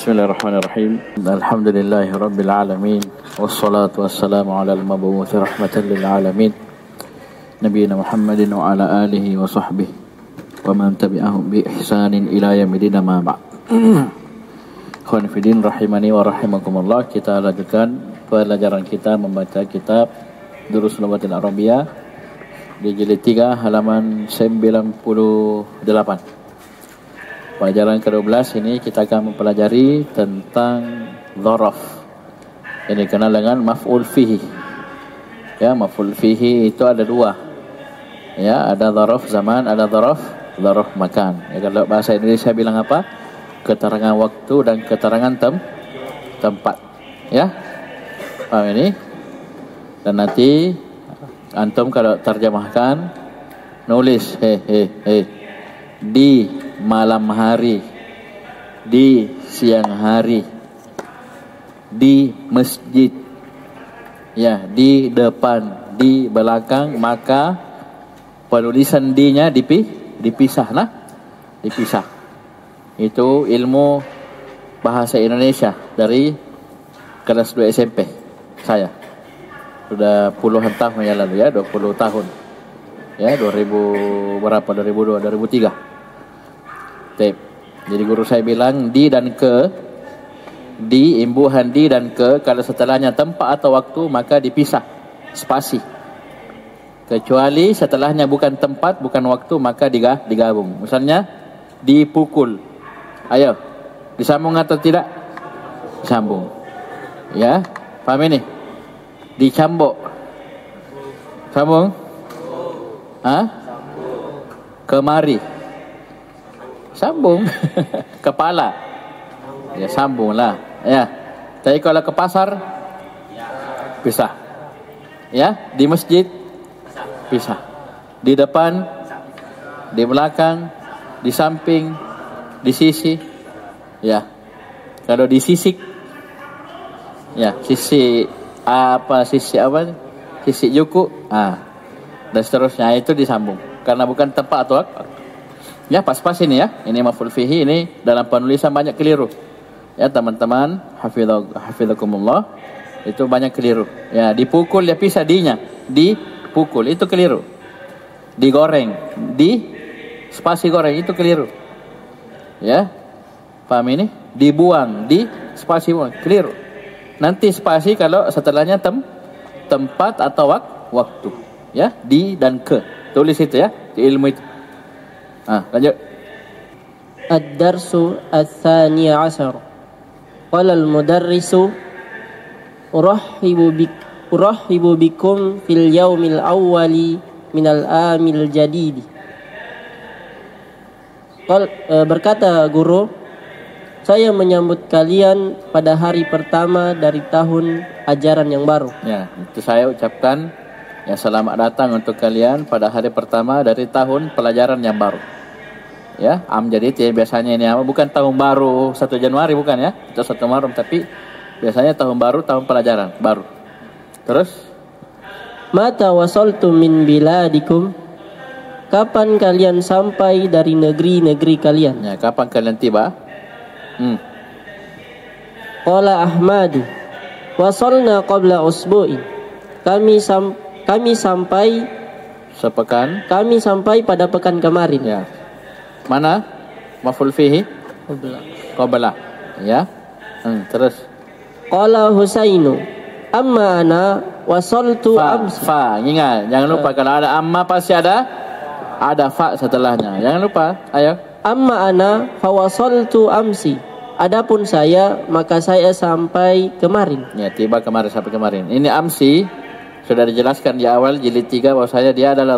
Bismillahirrahmanirrahim. Alhamdulillahi rabbil alamin. Wassalatu wassalamu ala al-mabu'uthi rahmatan lil alamin. Nabiyina Muhammadin wa ala alihi wa sahbihi wa man tabi'ahum bi ihsanin ila yaumil ma ba'd. Ikhwan fillah rahimani wa rahimakumullah. Kita lanjutkan pelajaran kita membaca kitab Durus Lughatil Arabiyyah di jilid 3 halaman 98. Pelajaran ke-12 ini kita akan mempelajari tentang dzaraf. Ini dikenal dengan maf'ul fihi. Ya, maf'ul fihi itu ada dua. Ya, ada dzaraf zaman, ada dzaraf makan. Ya, kalau bahasa Indonesia bilang apa? Keterangan waktu dan keterangan tempat. Ya. Paham ini? Dan nanti antum kalau terjemahkan nulis di malam hari, di siang hari, di masjid, ya, di depan, di belakang, maka penulisan D-nya dipisah. Itu ilmu bahasa Indonesia dari kelas 2 SMP saya. Sudah puluhan tahun yang lalu, ya, 20 tahun. Ya, 2000 berapa? 2002, 2003. Jadi guru saya bilang di dan ke, di imbuhan di dan ke, kalau setelahnya tempat atau waktu maka dipisah spasi. Kecuali setelahnya bukan tempat, bukan waktu, maka digabung. Misalnya dipukul. Ayo, disambung atau tidak? Disambung. Ya, paham ini? Dicambuk. Sambung? Hah? Kemari. Sambung. Kepala. Ya, sambunglah. Ya. Tapi kalau ke pasar pisah. Ya, di masjid pisah. Di depan, di belakang, di samping, di sisi. Ya. Kalau di sisik, ya, sisi apa? Sisi juku. Dan seterusnya itu disambung. Karena bukan tempat atau waktu. Ya, pas-pas ini ya. Ini maf'ul fihi, ini dalam penulisan banyak keliru. Ya, teman-teman, hafizakumullah, itu banyak keliru. Ya, dipukul ya pisah D-nya. Dipukul itu keliru. Digoreng, di spasi goreng itu keliru. Ya. Paham ini? Dibuang, di spasi buang, keliru. Nanti spasi kalau setelahnya tempat atau waktu. Ya, di dan ke. Tulis itu ya, di ilmu itu. Lanjut. Ad-darsu ats-tsani 'ashar. Qala al-mudarrisu urahhibu bikum fil yaumil awwali minal amil jadid. Berkata guru, saya menyambut kalian pada hari pertama dari tahun ajaran yang baru. Ya, itu saya ucapkan ya, selamat datang untuk kalian pada hari pertama dari tahun pelajaran yang baru. Ya, jadi ya, biasanya ini bukan tahun baru 1 Januari, bukan ya. Itu 1 Muharram, tapi biasanya tahun baru, tahun pelajaran baru. Terus, mata wasaltum min biladikum, kapan kalian sampai dari negeri-negeri kalian? Ya, kapan kalian tiba? Qala Ahmadu wasalna qabla usbu'in. Kami sampai sepekan. Kami sampai pada pekan kemarin. Ya. Mana? Maf'ul fihi? Qabla. Ya. Terus. Qala Husainu amma ana wasaltu amsi. Ingat, jangan lupa kalau ada amma pasti ada fa setelahnya. Jangan lupa. Ayo. Amma ana fawasaltu amsi. Adapun saya, maka saya sampai kemarin. Ya, tiba kemarin, sampai kemarin. Ini amsi sudah dijelaskan di awal jilid 3 bahwasanya dia adalah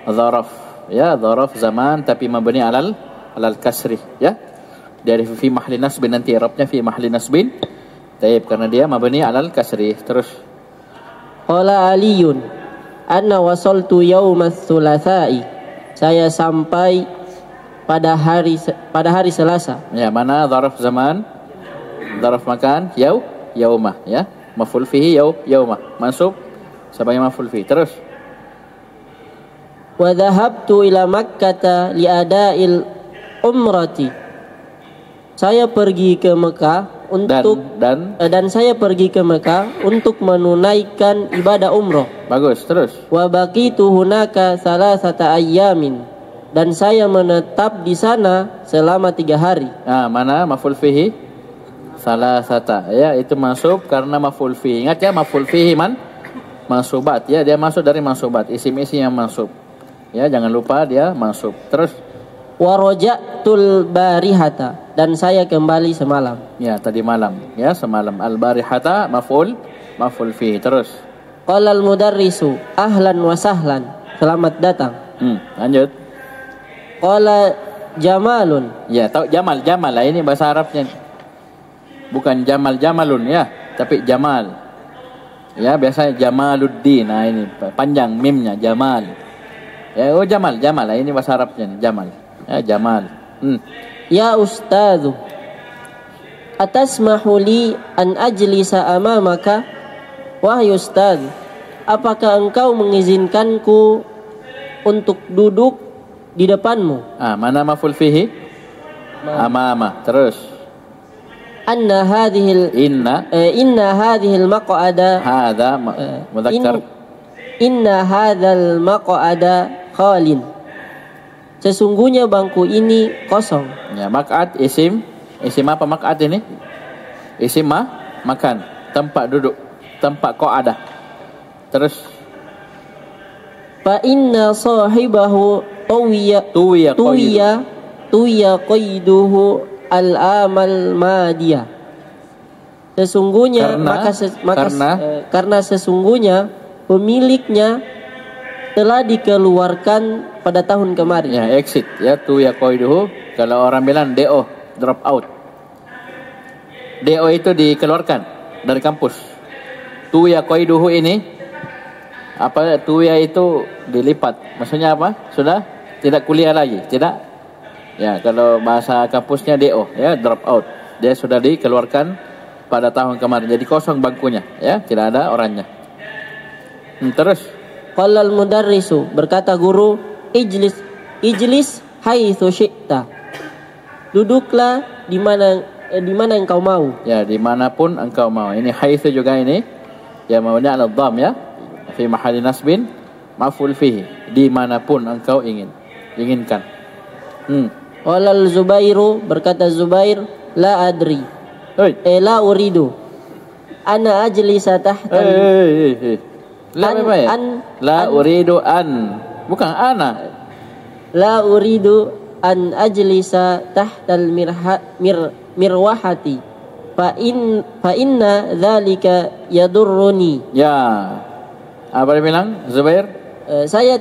dzaraf. Ya, dzaraf zaman tapi mabni alal kasri, ya. Dari fi mahli nasbin, nanti i'rabnya fi mahli nasbin. Taib, karena dia mabni alal kasri. Terus. Qala Aliyun anna wasaltu yaumats tsulatsa'i. Saya sampai pada hari Selasa. Ya, mana dzaraf zaman? Dzaraf makan, yaumah, ya. Maf'ul fihi yaumah. Mansub sebagai maf'ul fihi. Terus. Wa dhahabtu ila Makkah li ada'il umrati. saya pergi ke Mekah untuk dan saya pergi ke Mekah untuk menunaikan ibadah umroh. Bagus, terus. Wa baqitu hunaka salasata ayyamin, dan saya menetap di sana selama 3 hari. Mana maf'ul fihi? Salasata. Ya, itu masuk karena maf'ul fihi. Ingat ya, maf'ul fihi mansubat ya, dia masuk dari mansubat, isim-isim yang masuk. Ya, jangan lupa dia masuk. Terus wa raja'tul barihata, dan saya kembali semalam. Ya, tadi malam. Ya, semalam. Al barihata maf'ul fihi. Terus qala al mudarrisu ahlan wa sahlan, selamat datang. Lanjut. Qala jamalun. Ya, tahu Jamal lah, ini bahasa Arabnya. Bukan Jamalun ya, tapi Jamal. Ya, biasanya Jamaluddin. Nah, ini panjang mimnya Jamal. Ya, Jamal lah, ini bahasa Arabnya Jamal. Ya, Jamal. Ya ustadzu, atasmahu li an ajlisa amamaka? Wahai ustadz, apakah engkau mengizinkanku untuk duduk di depanmu? Mana maf'ul fihi? Amama. Terus inna hadhil maq'ada hadza mudzakkar. Inna hadzal maq'ada khalin, sesungguhnya bangku ini kosong. Ya, maq'ad isim apa maq'ad ini? Isim makan, tempat duduk, tempat qa'adah. Terus fa inna sahibahu tuwiya qaiduhu al-amal madiyah. Sesungguhnya karena sesungguhnya pemiliknya telah dikeluarkan pada tahun kemarin. Ya, exit ya, tu ya qaiduhu. Kalau orang bilang DO, drop out. DO itu dikeluarkan dari kampus. Tu ya qaiduhu ini apa, tu ya itu dilipat. Maksudnya apa? Sudah tidak kuliah lagi, tidak. Ya, kalau bahasa kampusnya DO ya, drop out. Dia sudah dikeluarkan pada tahun kemarin. Jadi kosong bangkunya ya, tidak ada orangnya. Terus qala al mudarrisu, berkata guru, ijlis haitsu syi'ta, duduklah di mana engkau mau. Ya, dimanapun engkau mau. Ini haitsu juga ini ya, maunya ala dham ya, fi mahalli nasbin maf'ul fihi, dimanapun engkau inginkan. Qala al-Zubairu, berkata Zubair, la adri. La uridu ana ajlisa tahta. La uridu an, bukan ana. La uridu an ajlisa tahta al-mirwahati fa inna dzalika yadurruni. Ya. Apa dia bilang Zubair? Saya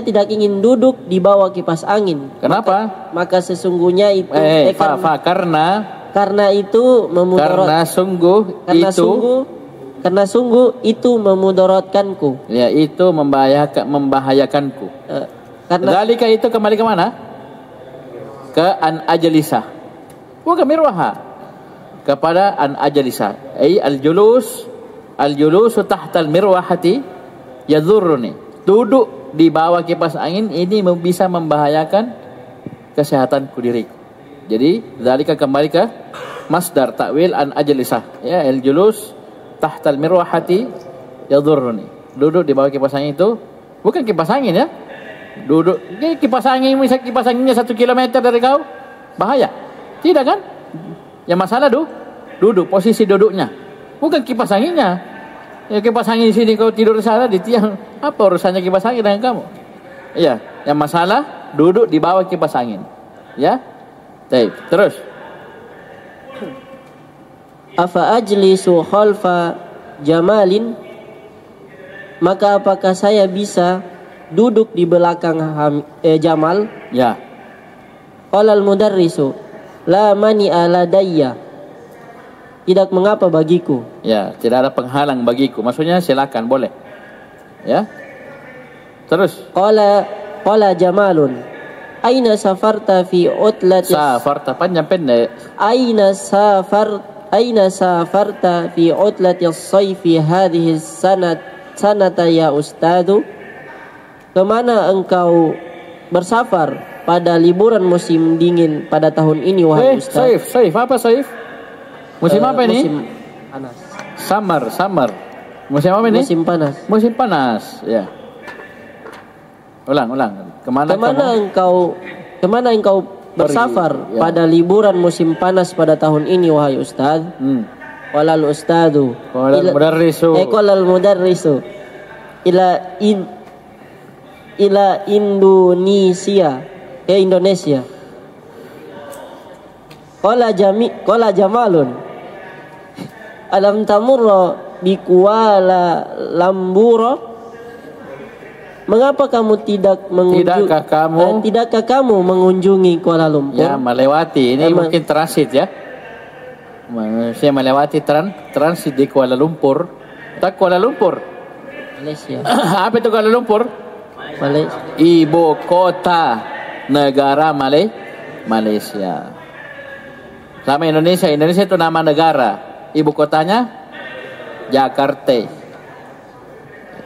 tidak ingin duduk di bawah kipas angin. Kenapa? Maka sesungguhnya itu karena itu memudarat. Karena sungguh itu memudaratkanku. Ya, itu membahayakanku. Zalika itu kembali ke mana? Ke an ajlisa. Bukan mirwaha. Kepada an ajlisa. Al-julusu tahtal mirwahati yadhurruni. Duduk di bawah kipas angin ini bisa membahayakan kesehatanku diriku. Jadi zalika kembali ke masdar takwil an ajlisah ya, al julus tahtal mirwahati yadhurruni. Duduk di bawah kipas angin itu bukan kipas angin ya. Duduk ini kipas angin, misal kipas anginnya 1 kilometer dari kau, bahaya. Tidak kan? Yang masalah duduk, posisi duduknya. Bukan kipas anginnya. Ya, kipas angin di sini kau tidur di sana di tiang, apa urusannya kipas angin dengan kamu? Iya, yang masalah duduk di bawah kipas angin. Ya. Baik, terus. Afa ajlisu khalfa jamalin, maka apakah saya bisa duduk di belakang Jamal? Ya. Qala al mudarrisu la mani aladayya, tidak mengapa bagiku. Ya, tidak ada penghalang bagiku. Maksudnya silakan, boleh. Ya. Terus. Qala Jamalun, aina safarta fi utlati. Safarta panjang pendek. Aina safarta fi utlati as-sayfi hadhihi sanata ya ustadu? Kemana engkau bersafar pada liburan musim dingin pada tahun ini wahai Ustaz. Saif, apa Saif? Musim apa ini? Musim panas. Summer. Musim apa ini? Musim panas. Musim panas, ya. Ulang. Kemana engkau bersafar pada liburan musim panas pada tahun ini wahai Ustaz? Qala al-ustadu. Qala al-mudarrisu. Ila Indonesia. Indonesia. Qala Jamalun. Alam tamurra bi Kuala Lumpur. Mengapa kamu tidakkah kamu mengunjungi Kuala Lumpur? Ya, melewati. Ini mungkin transit ya. Saya melewati transit di Kuala Lumpur. Tak Kuala Lumpur. Malaysia. Apa itu Kuala Lumpur? Malaysia. Ibu kota negara Malaysia. Sama Indonesia itu nama negara. Ibu kotanya Jakarta.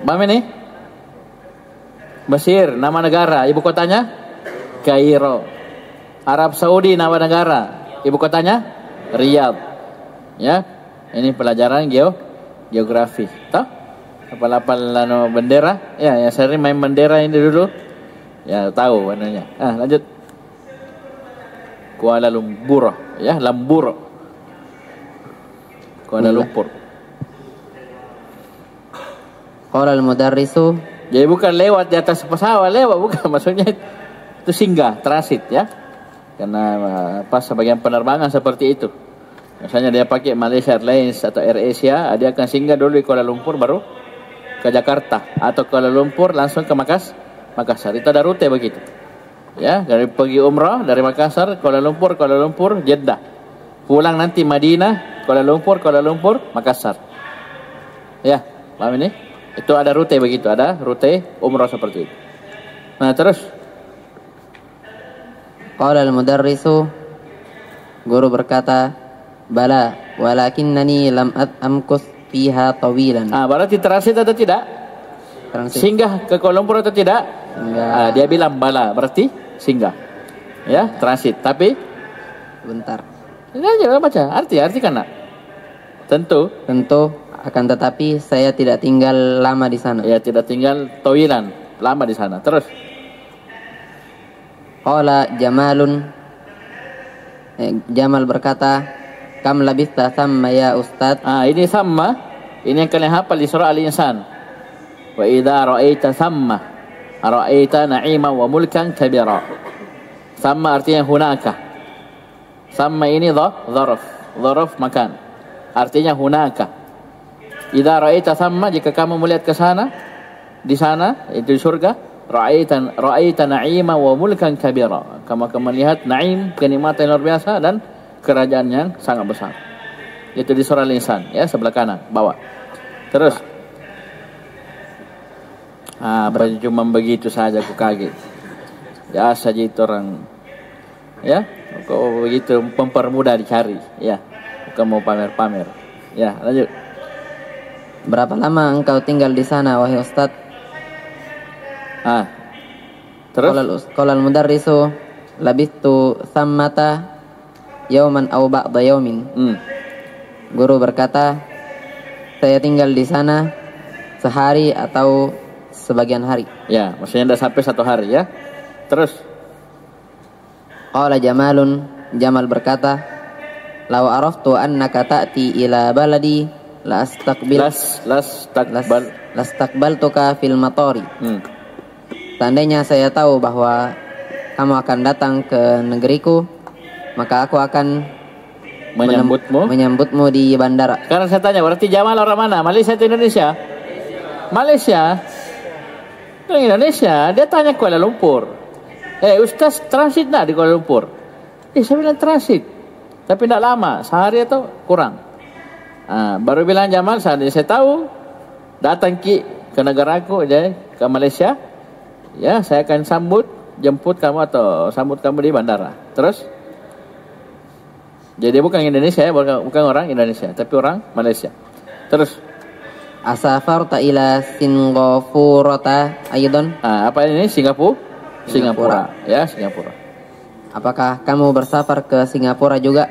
Paham ini? Mesir nama negara, ibu kotanya Kairo. Arab Saudi nama negara, ibu kotanya Riyadh. Ya, ini pelajaran geografi. Tahu? Apal-apal bendera? Ya, sering main bendera ini dulu. Ya, tahu warnanya. Lanjut. Kuala Lumpur, ya, Lambur. Kuala Lumpur. Qala al-mudarrisu. Jadi bukan lewat di atas pesawat, bukan, maksudnya itu singgah, transit ya. Karena pas sebagian penerbangan seperti itu. Misalnya dia pakai Malaysia Airlines atau AirAsia, dia akan singgah dulu di Kuala Lumpur baru ke Jakarta, atau Kuala Lumpur langsung ke Makassar. Itu ada rute begitu. Ya, dari pergi umrah dari Makassar, Kuala Lumpur, Jeddah. Pulang nanti Madinah, Kuala Lumpur, Makassar. Ya, paham ini? Itu ada rute begitu, ada rute umrah seperti itu. Nah, terus Qala al-mudarrisu. Guru berkata, "Bala, walakinnani lam amkus fiha tawilan." Berarti transit atau tidak? Transit. Singgah ke Kuala Lumpur atau tidak? Enggak. Dia bilang bala, berarti singgah. Ya, transit. Tapi bentar. Ini aja baca, arti kan nak? Tentu, akan tetapi saya tidak tinggal lama di sana. Ya, tidak tinggal tawilan, lama di sana. Terus Qala Jamalun. Jamal berkata, "Kam labista thamma ya Ustaz?" Ini sama. Ini yang kalian hafal di surah Al-Insan. Wa idza ra'aita thamma ra'aita na'ima wa mulkan kabira. Sama artinya hunaka. Sama ini dharaf makan. Artinya hunaka. Idza ra'aita thamma, jika kamu melihat ke sana, di sana itu surga, ra'aita na'ima wa mulkan kabira. Kamu akan melihat na'im, kenikmatan yang luar biasa dan kerajaan yang sangat besar. Itu di surah Al-Insan, ya, sebelah kanan, bawah. Terus cuma begitu saja aku kaget. Ya saja itu orang, ya, kok begitu mempermudah dicari, ya, bukan mau pamer-pamer. Ya, lanjut. Berapa lama engkau tinggal di sana wahai Ustaz? Terus Qala al-mudarrisu labistu thammata yauman aw ba'da yaumin. Guru berkata, saya tinggal di sana sehari atau sebagian hari. Ya, maksudnya tidak sampai 1 hari ya. Terus Qala Jamalun. Jamal berkata, "Law araftu annaka ta'ti ila baladi lastakbaltuka fil matari." Seandainya saya tahu bahwa kamu akan datang ke negeriku, maka aku akan menyambutmu di bandara. Sekarang saya tanya, berarti Jamal orang mana? Malaysia atau Indonesia? Malaysia. Orang Indonesia. Dia tanya Kuala Lumpur. Ustaz transit nak di Kuala Lumpur? Saya bilang transit, tapi tidak lama, sehari atau kurang. Baru bilang Jamal, seandainya saya tahu datang ke negaraku, ke Malaysia, ya, saya akan jemput kamu atau sambut kamu di bandara. Terus, jadi bukan Indonesia, bukan orang Indonesia, tapi orang Malaysia. Terus, asafarta ila Singapura aidan. Apa ini Singapura? Singapura. Ya, Singapura. Apakah kamu bersafar ke Singapura juga?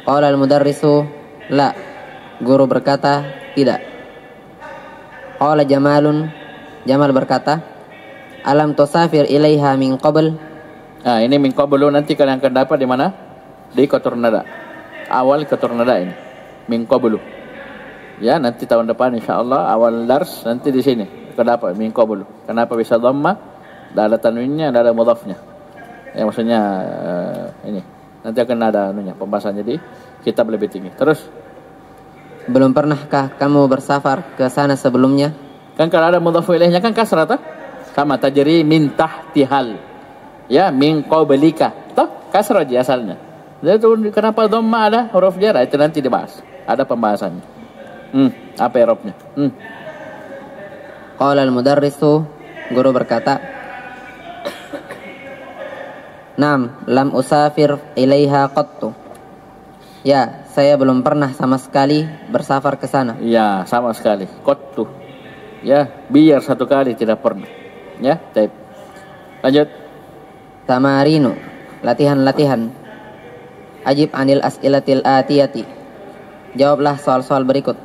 Qala al-mudarrisu, la. Guru berkata, tidak. Qala Jamalun, Jamal berkata, alam tusafir ilaiha min qabl? Nah, ini min qablu nanti kalian akan dapat di mana? Di Qatar Nada. Awal Qatar Nada ini. Min qablu. Ya, nanti tahun depan insyaallah awal dars nanti di sini akan dapat min qablu. Kenapa bisa dhamma? Ada tanwinnya, ada mudhafnya. Ya maksudnya ini nanti akan ada anunya pembahasannya di kitab lebih tinggi. Terus belum pernahkah kamu bersafar ke sana sebelumnya? kan kalau ada mudhafu ilaihnya kan kasrah toh? Sama tajri min tahtihal. Ya min qablika. Toh kasrah aja asalnya. Jadi itu kenapa dhamma ada huruf jar itu nanti dibahas. Ada pembahasannya. Apa i'rabnya? Qala al-mudarrisu, guru berkata, Naam, lam usafir ilaiha qattu. Ya, saya belum pernah sama sekali bersafar ke sana. Ya, sama sekali. Qattu. Ya, biar satu kali tidak pernah. Ya, baik. Lanjut. Tamarinu, latihan-latihan. Ajib anil as'ilatil atiyati. Jawablah soal-soal berikut.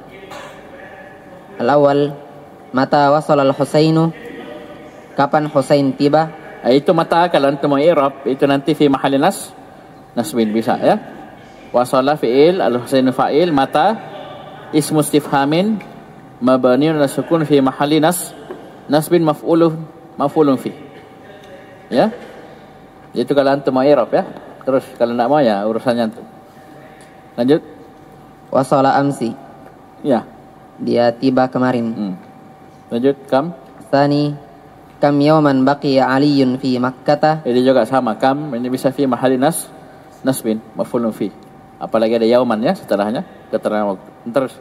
Al-awwal, mata wasal al-Husainu? Kapan Husain tiba? Itu mata kalau antum mau i'rab itu nanti fi mahalli nasbin bisa ya. Wasala fi'il, al-Husainu fa'il, mata ismu istifhamin mabniun ala sukun fi mahalli nasbin maf'ulun fi. Ya. Itu kalau antum mau i'rab ya. Terus kalau enggak mau ya urusannya antum. Lanjut. Wasala amsi. Ya. Dia tiba kemarin. Lanjut kam. Tsani, kam yawman baqiya Aliyun fi Makkah? Ini juga sama kam, ini bisa fi mahalli nasbin maf'ulun fi. Apalagi ada yauman ya setelahnya keterangan waktu. Terus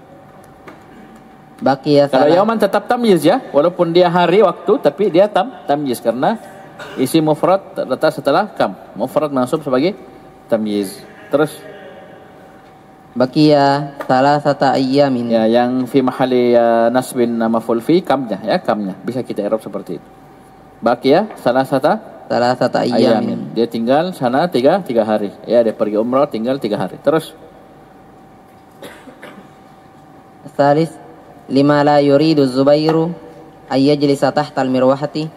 baqiya kalau yauman tetap tamyiz ya, walaupun dia hari waktu tapi dia tamyiz karena isi mufrad letak setelah kam. Mufrad mansub sebagai tamyiz. Terus baqiya salasata ayyamin. Ya, yang fi mahalli nasbin maf'ul fi kamnya ya, kamnya. Bisa kita i'rab seperti itu. Baqiya salasata ayyamin. Dia tinggal sana tiga hari. Ya, dia pergi umrah tinggal 3 hari. Terus salis, lima la yuridu Zubairu ayyajlisa tahtal mirwahati?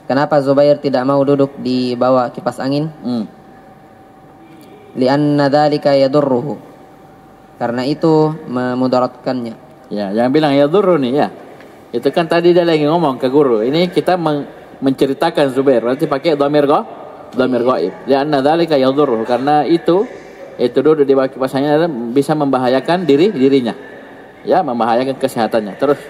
Kenapa Zubair tidak mau duduk di bawah kipas angin? Lianna dzalika yadurruhu. Karena itu memudaratkannya. Ya, yang bilang yadurruni ya. Itu kan tadi dia lagi ngomong ke guru. Ini kita menceritakan Zubair. Berarti pakai dhamir ghaib. Lianna dzalika yadurruhu. Karena itu duduk di bawah kipas angin bisa membahayakan dirinya. Ya, membahayakan kesehatannya. Terus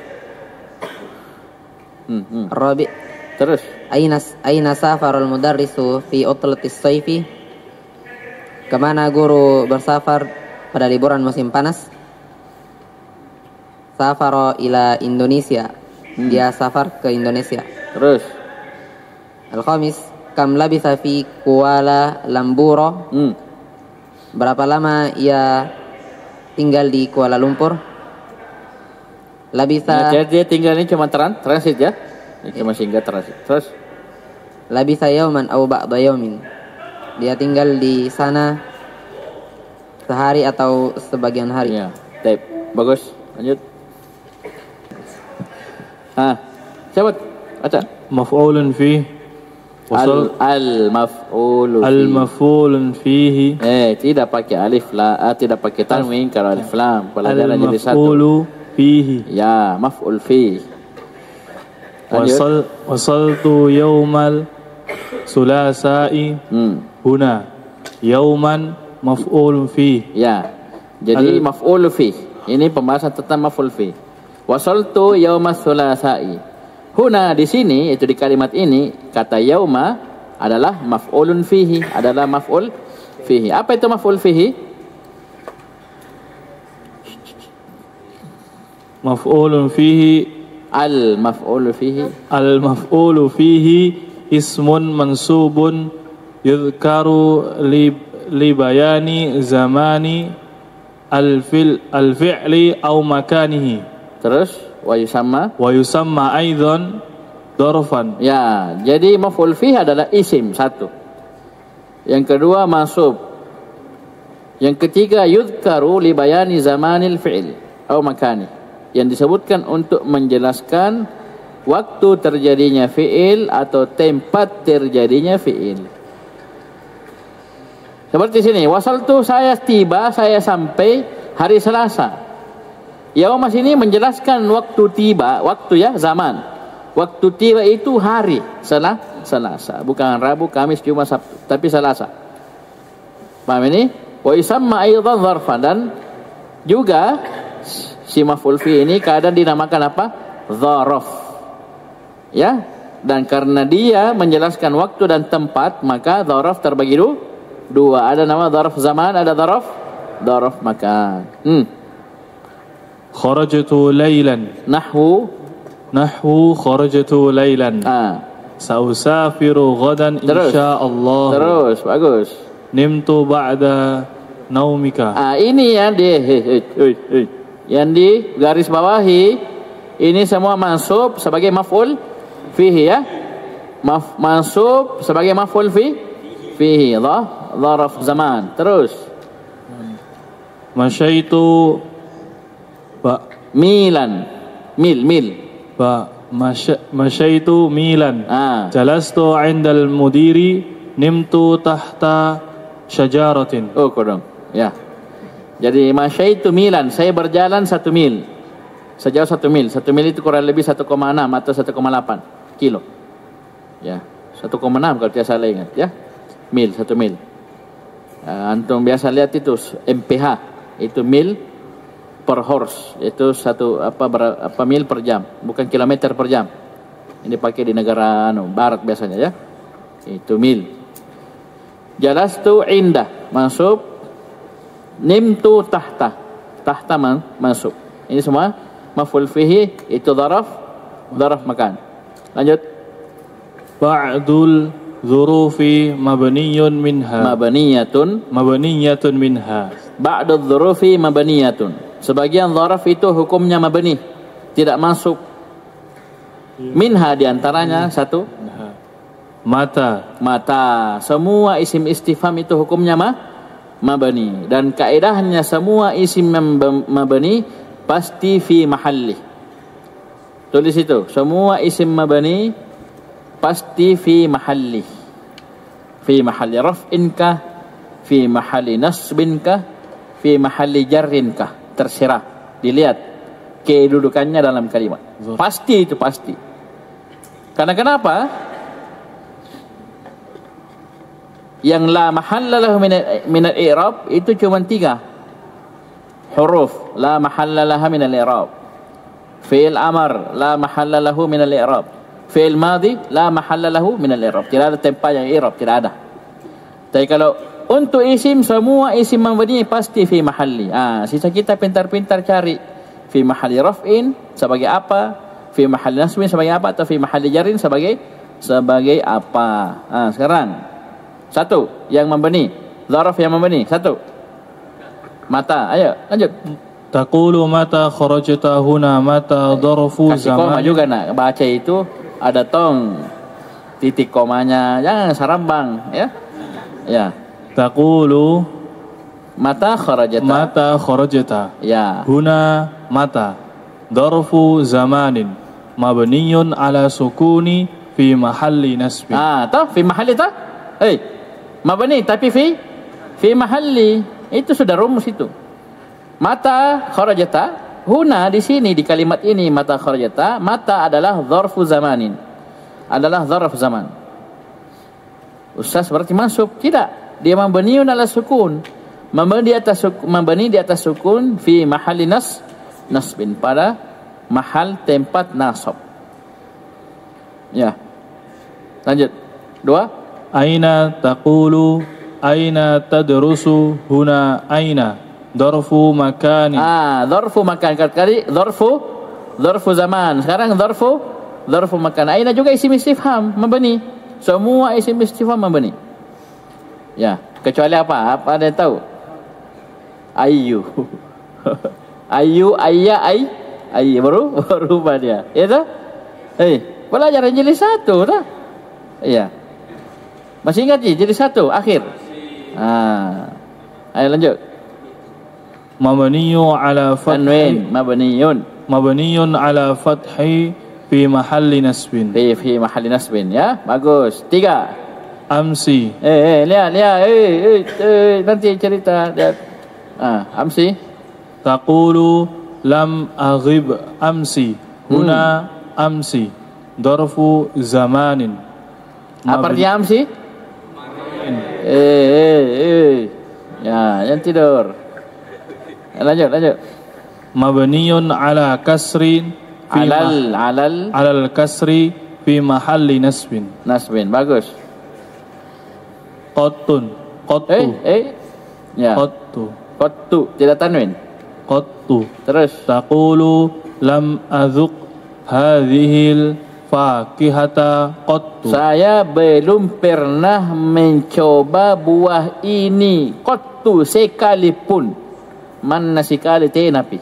Rabi. Terus Aina safarul mudarrisu fi utlatis sayfi? Kemana guru bersafar pada liburan musim panas? Safaro ila Indonesia. Dia safar ke Indonesia. Terus Al-khamis, kam labitha fi Kuala Lumpur? Berapa lama ia tinggal di Kuala Lumpur? Labitha. Dia tinggal ini cuma transit ya. Ini cuma singgah transit. Terus labitha yauman aw ba'da yaumin. Dia tinggal di sana sehari atau sebagian hari. Ya, baik. Bagus. Lanjut. Sebut. Baca. Maf'ulun fi. Al-maf'ulun fihi. Tidak pakai alif la, tidak pakai tanwin kalau alif lam. Pelajaran jadi satu. Al-maf'ulu fihi. Ya, maf'ul fi. Wasaltu yaumal sulasa'i huna. Yauman maf'ulun fi. Ya. Jadi maf'ul fi. Ini pembahasan tentang maf'ul fi. Wasaltu yaumas sulasa'i. Huna di sini itu di kalimat ini kata yauma adalah maf'ulun fihi, adalah maf'ul fihi. Apa itu maf'ul fihi? Maf'ulun fihi. Al-maf'ulu fihi. Al-maf'ulu fihi ismun mansubun yudhkaru li bayani zamani al-fi'li aw makanihi. Terus wa yusamma aidan ظرفا. Ya, jadi maf'ul fihi adalah isim satu. Yang kedua mansub. Yang ketiga yudhkaru li bayani zamanil fi'il atau makani. Yang disebutkan untuk menjelaskan waktu terjadinya fi'il atau tempat terjadinya fi'il. Seperti sini, wasaltu saya tiba, saya sampai hari Selasa. Yauma sini menjelaskan waktu tiba, waktu ya, zaman. Waktu tiba itu hari Selasa, bukan Rabu, Kamis, Jumat, Sabtu, tapi Selasa. Paham ini? Wa yusamma aidan dzarfan, dan juga si maf'ul fi ini kadang dinamakan apa? Dzaraf. Ya, dan karena dia menjelaskan waktu dan tempat, maka dzaraf terbagi dua. Ada nama dzaraf zaman, ada dzaraf makan. Kharajtu laylan. Nahwu kharajtu laylan. Sausafiru ghadan insyaallah. Terus, bagus. Nimtu ba'da naumika. Ini yang di garis bawahi, ini semua mansub sebagai maf'ul fihi ya. Mansub sebagai maf'ul fihi. Dzaraf zaman. Terus. Masyaitu milan. Mil. Masyaitu milan. Jalastu 'indal mudiri, nimtu tahta syajaratin. Oh, kodong. Ya. Jadi masyaitu milan, saya berjalan 1 mil. Sejauh 1 mil. 1 mil itu kurang lebih 1,6 atau 1,8 kilo. Ya, 1,6 kalau tidak salah ingat ya. Mil, 1 mil. Antum biasa lihat itu MPH, itu mil per horse, itu berapa mil per jam, bukan kilometer per jam. Ini pakai di negara barat biasanya ya. Itu mil. Jalastu indah mansub, nimtu tahta mansub. Ini semua maf'ul fihi, itu dzaraf makan. Lanjut. Ba'dul dzurufi mabniyun minha. Mabniyatun minha. Ba'dul dzurufi mabniyatun. Sebagian dzaraf itu hukumnya mabni, tidak masuk. Minha diantaranya satu. Mata. Semua isim istifham itu hukumnya mabni, dan kaidahnya semua isim mabni pasti fi mahalli. Tulis itu, semua isim mabni pasti fi mahalli. Fi mahalli raf'inkah, fi mahalli nasbinkah, fi mahalli jarrinkah, terserah, dilihat kedudukannya dalam kalimat. Pasti itu pasti. Karena kenapa? Yang la mahalla lahu min al-i'rab itu cuma 3 huruf, la mahalla laha min al-i'rab. Fi'il amr la mahalla lahu min al-i'rab. Fi'il madhi la mahalla lahu min al-i'rab. Tidak ada tempat yang i'rab, tidak ada. Tapi kalau untuk isim, semua isim mabni pasti fi mahalli. Sisa kita pintar-pintar cari fi mahalli raf'in sebagai apa, fi mahalli nasbin sebagai apa, atau fi mahalli jarrin sebagai apa. Sekarang satu yang mabni, dzaraf yang mabni, satu. Mata. Ayo lanjut. Taqulu mata kharajta huna, mata dzarfu zaman. Kasih koma juga nak baca itu ada tong, titik komanya, jangan sarambang ya. Ya. Taqulu mata kharajta. Ya. Huna mata dzarfu zamanin mabniyun ala sukuni fi mahalli nasbi. Fi mahalli mabni tapi fi mahalli. Itu sudah rumus itu. Mata kharajta, huna di sini di kalimat ini mata kharajta, mata adalah dzarfu zamanin. Adalah dzarf zaman. Ustaz berarti masuk? Tidak. Dia mabniun ala sukun. Mabni di atas sukun fi mahalli nasbin, pada mahal tempat nasab. Ya. Lanjut. 2. Aina taqulu, aina tadrusu, huna aina dzarfu makani. Dzarfu makan. Kali dzarfu zaman. Sekarang dzarfu makan. Aina juga isim istifham mabni. Semua isim istifham mabni. Ya, kecuali apa? Apa ada yang tahu? Ayyu. Ayyu, ayya, ay baru berubah dia. Ya toh? Belajar yang jilid 1 dah. Iya. Masih ingat je jilid 1 akhir. Ayo lanjut. Mabniyu ala Tanwin fathi mabniyun ala fathi fi mahalli nasbin. Fi mahalli nasbin ya. Bagus. 3. Amsi. Lihat. Nanti cerita. Amsi. Taqulu lam aghib amsi. Huna amsi. Darfu zamanin. Apa artinya amsi? Ya, yang tidur. Lanjut. Mabniyun ala kasrin fi alal kasri fi mahalli nasbin. Bagus. Qattu. Ya. Qattu tidak tanwin. Qattu. Terus. Taqulu lam adzuq hadhil fakihata qattu. Saya belum pernah mencoba buah ini qattu sekalipun. Mana sekali tenapi.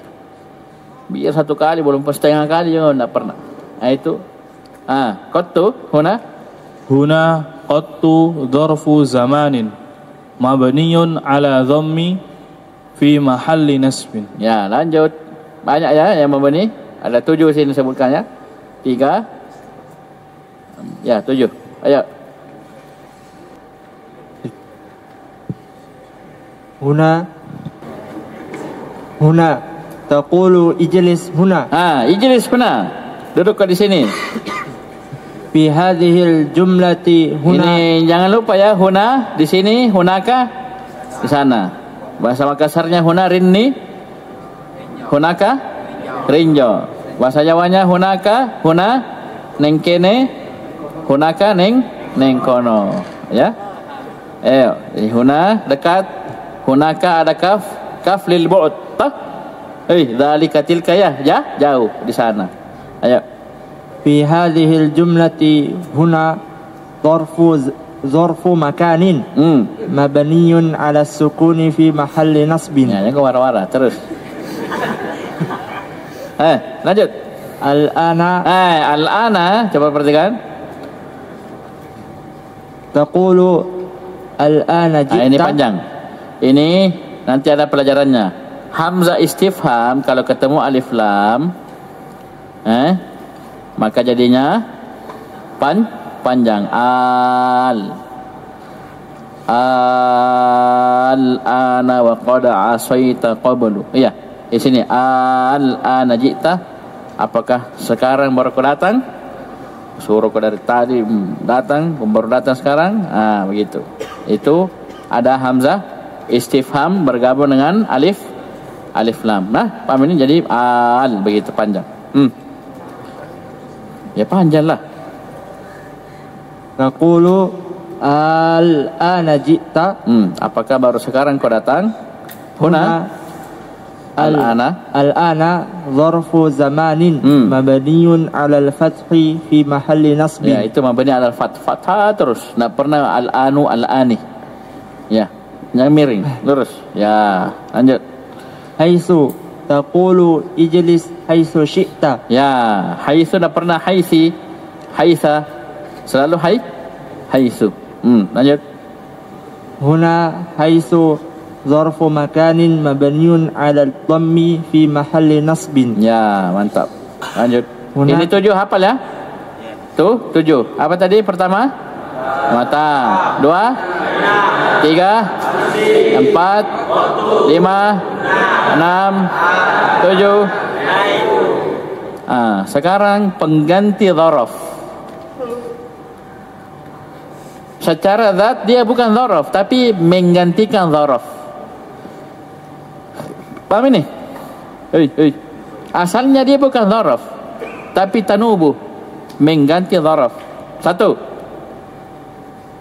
Biar 1 kali belum setengah kali juga enggak pernah. Itu qattu huna qattu dzarfu zamanin mabniyun ala dhammi fi mahalli nasbin. Ya, lanjut. Banyak ya yang mabni. Ada 7 sini sebutkannya. 3. Ya, 7. Ayo. Huna taqulu ijlis huna. Ijlis huna. Duduk di sini. Fi hadhil jumlati huna. Ini jangan lupa ya, huna di sini, hunaka di sana. Bahasa Makassarnya huna rinni, hunaka rinjo. Bahasa Jawanya hunaka huna neng kene, hunaka neng kono. Ya. Ayo, huna dekat, hunaka ada kaf lil bu'd. Dzalika tilka ya, jauh di sana. Ayo. Fi hadhil jumlati huna zarfu makanin mabniyun ala sukuni fi mahalli nasbin. Ya, jangan wara-wara terus. Lanjut. Al-ana coba perhatikan. Taqulu al-ana ji'ta. Ini panjang. Ini nanti ada pelajarannya. Hamzah istifham kalau ketemu alif lam maka jadinya panjang. Al-ana wa qad asaita qablu. Iya, di sini al-ana ji'ta. Apakah sekarang baru kau datang? Suruh kau dari tadi datang, baru datang sekarang. Begitu. Itu ada hamzah istifham bergabung dengan alif lam. Nah, paham ini jadi al begitu panjang. Ya panjang lah. Naqulu al-ana ji'ta. Apakah baru sekarang kau datang? Huna al-ana zarfu zamanin mabniyun 'ala al-fathi fi mahalli nasbin. Ya, itu mabni 'ala al-fathah terus. Enggak pernah al-anu al-ani. Ya, yang miring, lurus. Ya, lanjut. Haitsu taqulu ijlis haitsu syi'ta. Ya, haitsu enggak pernah haitsa. Selalu haitsu. Lanjut. Huna haitsu zarfu makanin mabniun 'ala al-dhammi fi mahalli nasbin. Ya, mantap. Lanjut. Ini 7 hafal ya? Tuh, 7. Apa tadi pertama? Mata. 2 3 4 5 6 7. Sekarang pengganti dzaraf. Secara zat dia bukan dzaraf tapi menggantikan dzaraf. Paham ini? Asalnya dia bukan dzaraf tapi tanubu, mengganti dzaraf. 1.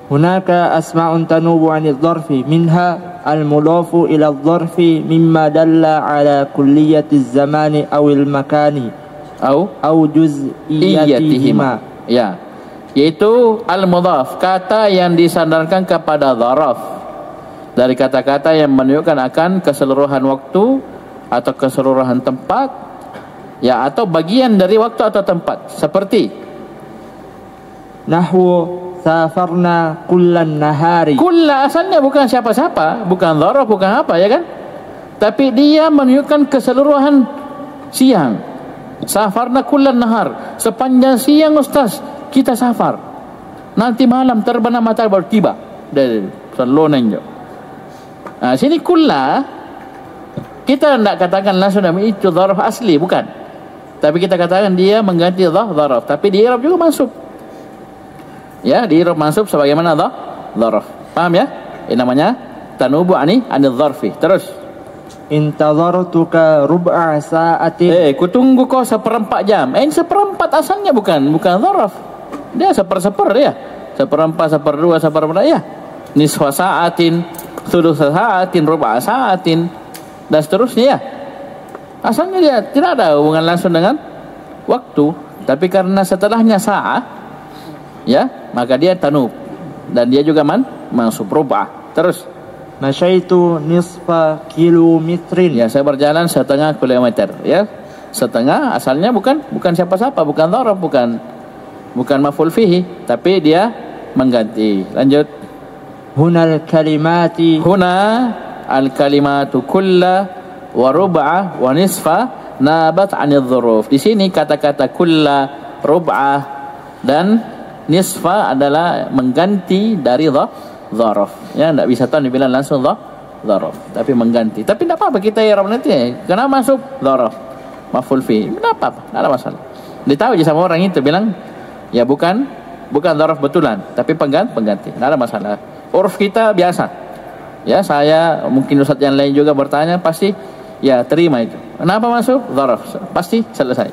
Hunaka asma'un tanubu 'anil dzarfi minha al-mudhafu ila dzarfi mimma dalla 'ala kulliyati az-zamani aw al-makani aw juz'iyatihima. Ya. Yaitu al-mudhaf, kata yang disandarkan kepada dzaraf. Dari kata-kata yang menunjukkan akan keseluruhan waktu atau keseluruhan tempat, ya, atau bagian dari waktu atau tempat. Seperti nahwu safarna kullan nahari. Kulla asalnya bukan siapa-siapa, bukan dzaraf, bukan apa, ya kan? Tapi dia menunjukkan keseluruhan siang. Safarna kullan nahar, sepanjang siang Ustaz kita safar. Nanti malam terbenam matahari baru tiba. Dari salonan je. Sini kulla kita tidak katakan langsung itu dzaraf asli, bukan. Tapi kita katakan dia mengganti dzaraf, tapi di i'rab juga masuk. Ya, di i'rab masuk sebagaimana dzaraf. Paham ya? Ini namanya tanubu anil dzarfi. Terus intadhartuka rub'a sa'atin. Kutunggu kau seperempat jam. Seperempat asalnya bukan dzaraf. Dia seper ya. Seperempat, seperdua, seperempat ya. Nisfa sa'atin, thulutsa sa'atin, rub'a sa'atin, dan seterusnya ya. Asalnya dia tidak ada hubungan langsung dengan waktu, tapi karena setelahnya sa'ah, ya, maka dia tanub, dan dia juga masuk rub'ah. Terus masyaitu nisfa kilometrin. Ya, saya berjalan setengah kilometer. Ya, setengah asalnya bukan siapa-siapa, bukan dzaraf, bukan maf'ul fihi, tapi dia mengganti. Lanjut. Huna al-kalimati. Huna al-kalimatu kulla wa rub'ah wa nisfa nabat 'anil dzuruf. Di sini kata-kata kulla, rub'ah dan nisfa adalah mengganti dari dzaraf. Ya, tidak bisa tahu dibilang langsung dzaraf, tapi mengganti. Tapi tidak apa-apa kita i'rab nanti. Kenapa masuk dzaraf? Maf'ul fihi. Tidak apa-apa, tidak ada masalah. Ditahu je sama orang itu bilang ya bukan dzaraf betulan, tapi pengganti. Tidak ada masalah. Uruf kita biasa. Ya, saya mungkin ustaz yang lain juga bertanya, pasti ya terima itu. Kenapa masuk dzaraf? Pasti selesai.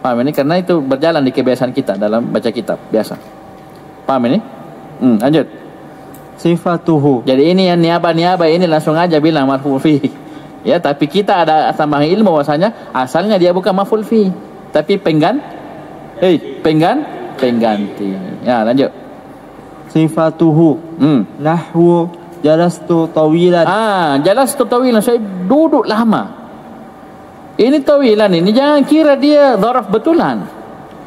Paham ini? Karena itu berjalan di kebiasaan kita dalam baca kitab biasa. Paham ini? Lanjut. Sifatuhu. Jadi ini yang niaba ini langsung aja bilang marfu fihi. Ya, tapi kita ada tambahan ilmu bahwasanya asalnya dia bukan maf'ul fihi, tapi pengganti. Ya, lanjut. Sifatuhu. Nahwu jalastu tawilan. Jalastu tawilan, saya duduk lama. Ini tawilan ini jangan kira dia dzaraf betulan.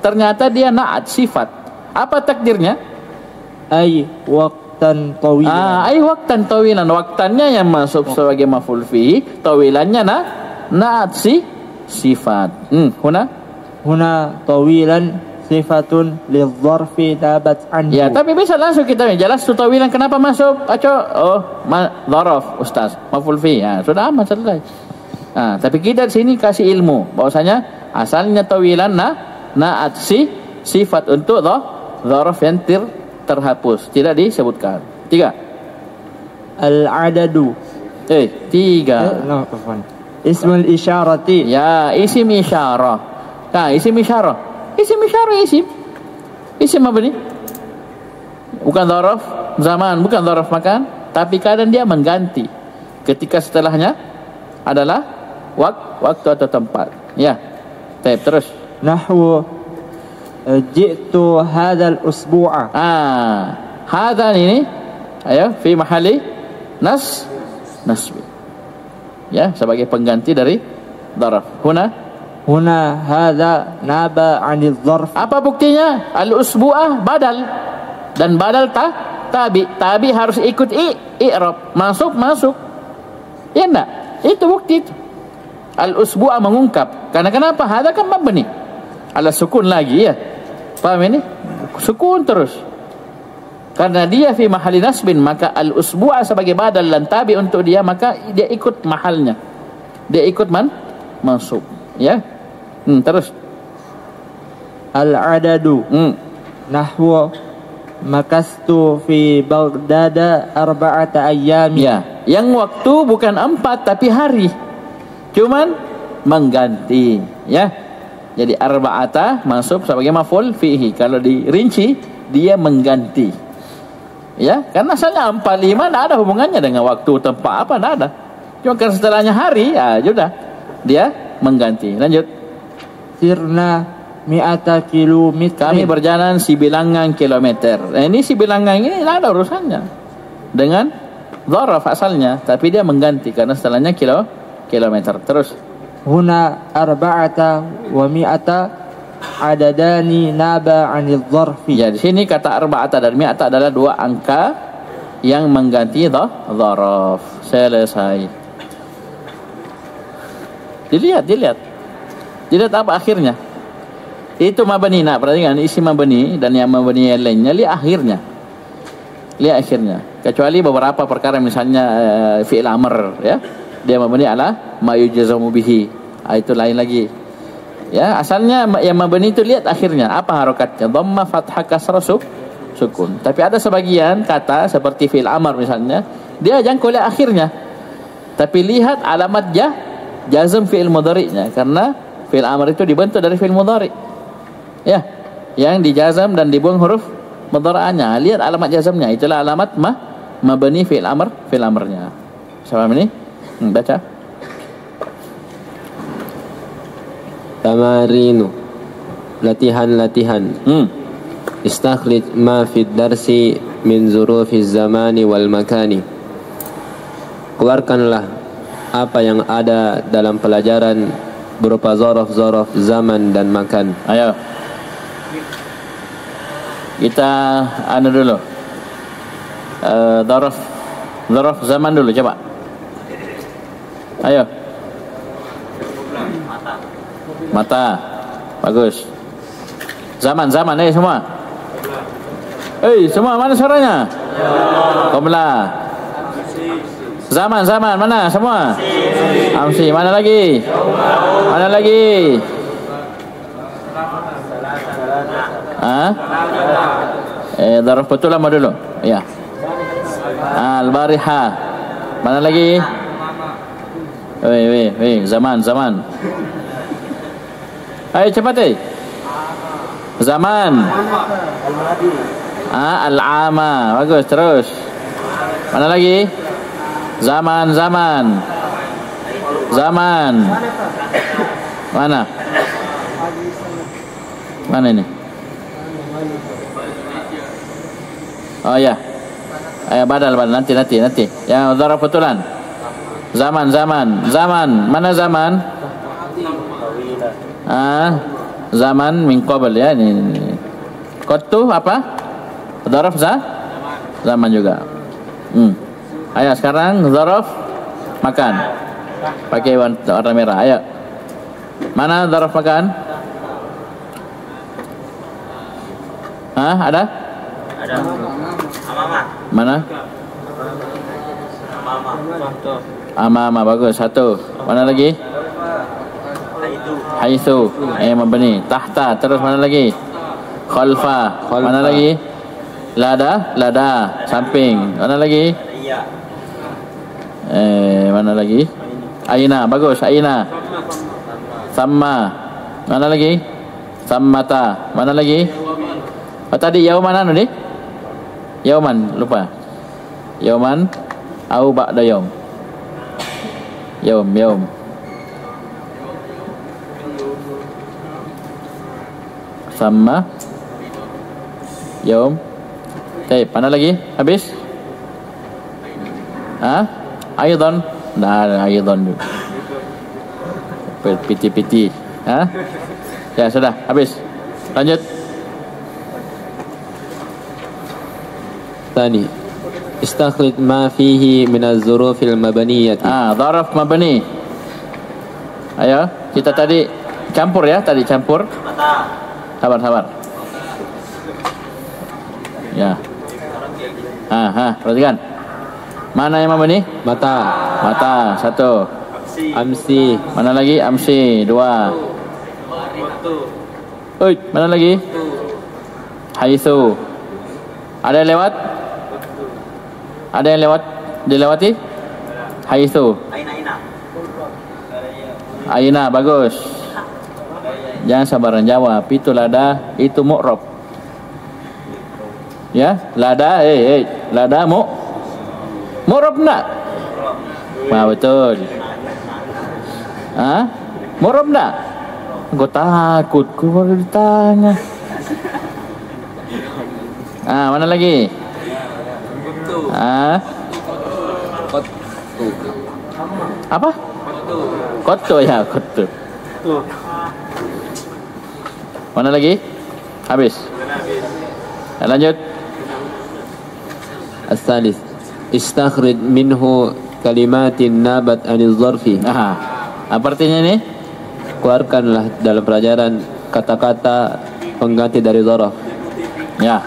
Ternyata dia na'at sifat. Apa takdirnya? Ay waqtan tawilan. Ay waqtan tawilan. Waktannya yang masuk sebagai maf'ul fihi, tawilannya na'at sifat. Huna tawilan sifatun lidzarfi nabat anhu. Ya, tapi bisa langsung kita jelas tawilan kenapa masuk? Dzaraf Ustaz, maf'ul fihi. Ya, sudah aman selesai. Tapi kita di sini kasih ilmu bahwasanya asalnya tawilan na'at sifat untuk dzaraf yang terhapus, tidak disebutkan. 3. Al-adadu. 3. Ismul isyarati. Ya, isim isyarah. Isim isyarah. Isim isyarah isim apa ni? Bukan dzaraf zaman, bukan dzaraf makan, tapi kadang dia mengganti ketika setelahnya adalah waktu atau tempat. Ya. Terus. Nahwu ji'tu hadzal usbu'a. Hadzal ini fi mahalli nasbi. Ya, sebagai pengganti dari dzaraf. Huna hadza naba 'anil dzarf. Apa buktinya? Al-usbu'ah badal, dan badal tabi harus ikut i'rab, masuk. Ya enggak? Itu bukti itu. Al-usbu'ah mengungkap. Karena kenapa? Hadza kan mabni ala sukun lagi ya. Paham ini? Sukun terus. Karena dia fi mahalli nasbin, maka al-usbu'ah sebagai badal dan tabi untuk dia, maka dia ikut mahalnya. Dia ikut masuk. Ya. Terus. Al-adadu. Nahwu makastu fi Baghdad 4 ayyami. Ya, yang waktu bukan 4 tapi hari. Cuman mengganti, ya. Jadi arba'ata masuk sebagai maf'ul fihi. Kalau dirinci dia mengganti. Ya, karena asalnya 4, 5 tidak ada hubungannya dengan waktu, tempat, apa tidak ada. Cuma kan setelahnya hari, ya sudah. Dia mengganti. Lanjut. Sirna mi'ata kilometer. Kami berjalan sibilangan kilometer. Ini sibilangan ini tidak ada urusannya dengan dzaraf asalnya, tapi dia mengganti karena setelahnya kilometer. Terus. Huna arba'ata wa mi'ata adadani naba 'anil dzarfi. Ya, di sini kata arba'ata dan mi'ata adalah dua angka yang mengganti dzaraf. Selesai. Dilihat apa akhirnya? Itu mabani. Nah, perhatikan isi mabani dan yang mabani yang lainnya lihat akhirnya. Kecuali beberapa perkara misalnya fi'il amr ya. Dia mabani ala ma yujazamu bihi. Itu lain lagi. Ya, asalnya yang mabani itu lihat akhirnya apa harokatnya? Dhamma, fathah, kasrah, sukun. Tapi ada sebagian kata seperti fi'il amr misalnya, dia jangkau lihat akhirnya. Tapi lihat alamat jazm fi'il mudhari'nya karena fi'il amr itu dibentuk dari fi'il mudhari'. Ya, yang dijazam dan dibuang huruf mudhara'ahnya. Lihat alamat jazamnya, itulah alamat mabni fi'il amrnya. Sama ini? Baca. Tamarinu, latihan. Istakhrij ma fid darsi min zurufiz zamani wal makani. Keluarkanlah apa yang ada dalam pelajaran berupa zorof zaman dan makan. Ayo. Kita dulu. Zorof zaman dulu coba. Ayo. Mata. Bagus. Zaman semua. Semua mana suaranya? Qobla. Zaman mana semua? Amsi. Mana lagi? Darah betul lama dulu. Ya. Al-bariha. Mana lagi? Zaman. Ayo cepat Zaman. Al-ama. Bagus, terus. Mana lagi? Zaman. Mana ini? Oh ya. Badal nanti. Ya, dzaraf betulan. Zaman. Mana zaman? Zaman min qabl ya ini. Qattu apa? Dzaraf zaman juga. Ayo sekarang dzaraf makan. Pakai warna merah. Ayo. Mana dzaraf makan? Ada? Mana? Amama. Bagus. Satu. Mana lagi? Haitsu. Mabni. Tahta. Terus mana lagi? Khalfa. Mana lagi? Lada. Samping. Mana lagi? Mana lagi? Aina. Bagus. Aina. Samma. Mana lagi? Sammata. Mana lagi? Tadi yauman nih? Yauman, lupa. Yauman au ba'da yaum. Yaum. Sama yaum. Mana lagi? Habis? Aidan. Aidan dulu. Piti. Ya sudah, habis. Lanjut. Tani. Istakhrij ma fihi min az-zurufil mabaniyati. Dzaraf mabni. Ayo, kita tadi campur. Sabar. Ya. Perhatikan. Mana yang mabni? Mata. Satu. Amsi. Mana lagi? Amsi. Dua. Mana lagi? Haitsu. Ada yang lewat? Dilewati? Haitsu. Aina. Bagus. Jangan sabaran jawab. Itu lada, itu mu'rab. Ya, lada, lada mu'rab enggak? Betul. Mu'rab enggak? Gue takut, gue baru ditanya. Mana lagi? Apa? Koto ya, koto. Mana lagi? Habis. Lanjut. As-salis istakhrij minhu kalimatin nabat anil zarfi. Aha. Apa artinya ini? Keluarkanlah dalam pelajaran kata-kata pengganti dari zarf. Ya.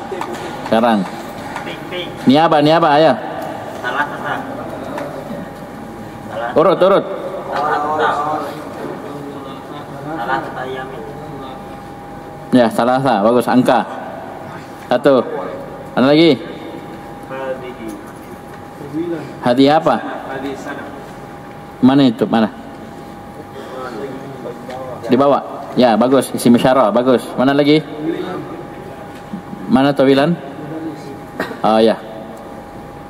Sekarang. Niaba ayo. Urut. Ya, salah. Bagus, angka. 1. Mana lagi? Hadiah apa? Mana itu? Mana? Di bawah. Ya, bagus. Isim isyarah, bagus. Mana lagi? Mana tawilan? Oh ya.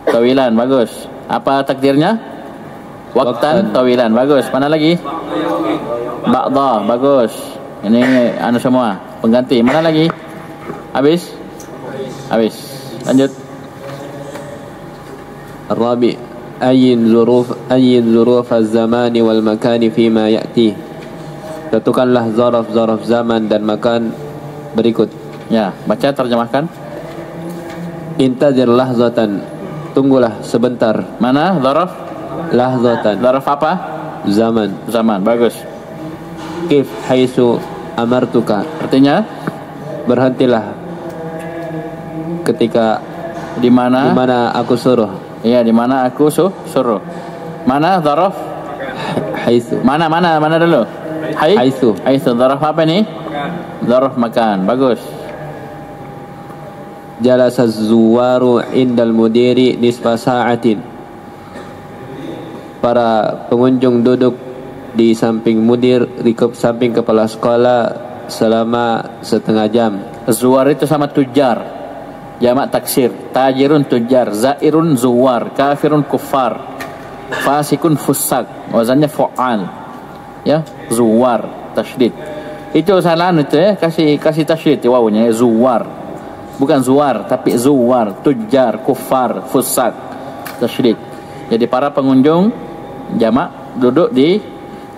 Tawilan, bagus. Apa takdirnya? Waktan tawilan, bagus. Mana lagi? Ba'dha, bagus. Ini anu semua, pengganti. Mana lagi? Habis. Lanjut. Ar-rabi ayin zuruf az-zamani wal makani fima ya'ti. Tentukanlah zaraf zaman dan makan berikut. Ya, baca terjemahkan. Intazir lahzatan, tunggulah sebentar. Mana zaraf? Lahzatan, Zaraf apa? zaman. Bagus. Kif haitsu amartuka, Artinya berhentilah ketika di di mana? mana aku suruh. Iya, di mana aku suruh. Mana zaraf? Haitsu Mana dulu? Haitsu. Zaraf apa nih? Zaraf makan. Bagus. jalasa zuwaru indal mudiri nisfa sa'atin. Para pengunjung duduk di samping mudir, di samping kepala sekolah selama setengah jam. Zuwar itu sama tujar, jamak taksir. Tajirun tujar, zairun zuwar, kafirun kuffar, fasikun fusak. Wazannya fu'al. Ya, zuwar tasydid. Itu kesalahan itu ya, kasih tasydid wawunya ya, zuwar. Bukan zuwar tapi zuwar, tujar, kuffar, fusak, tasydid. Jadi para pengunjung jamak duduk di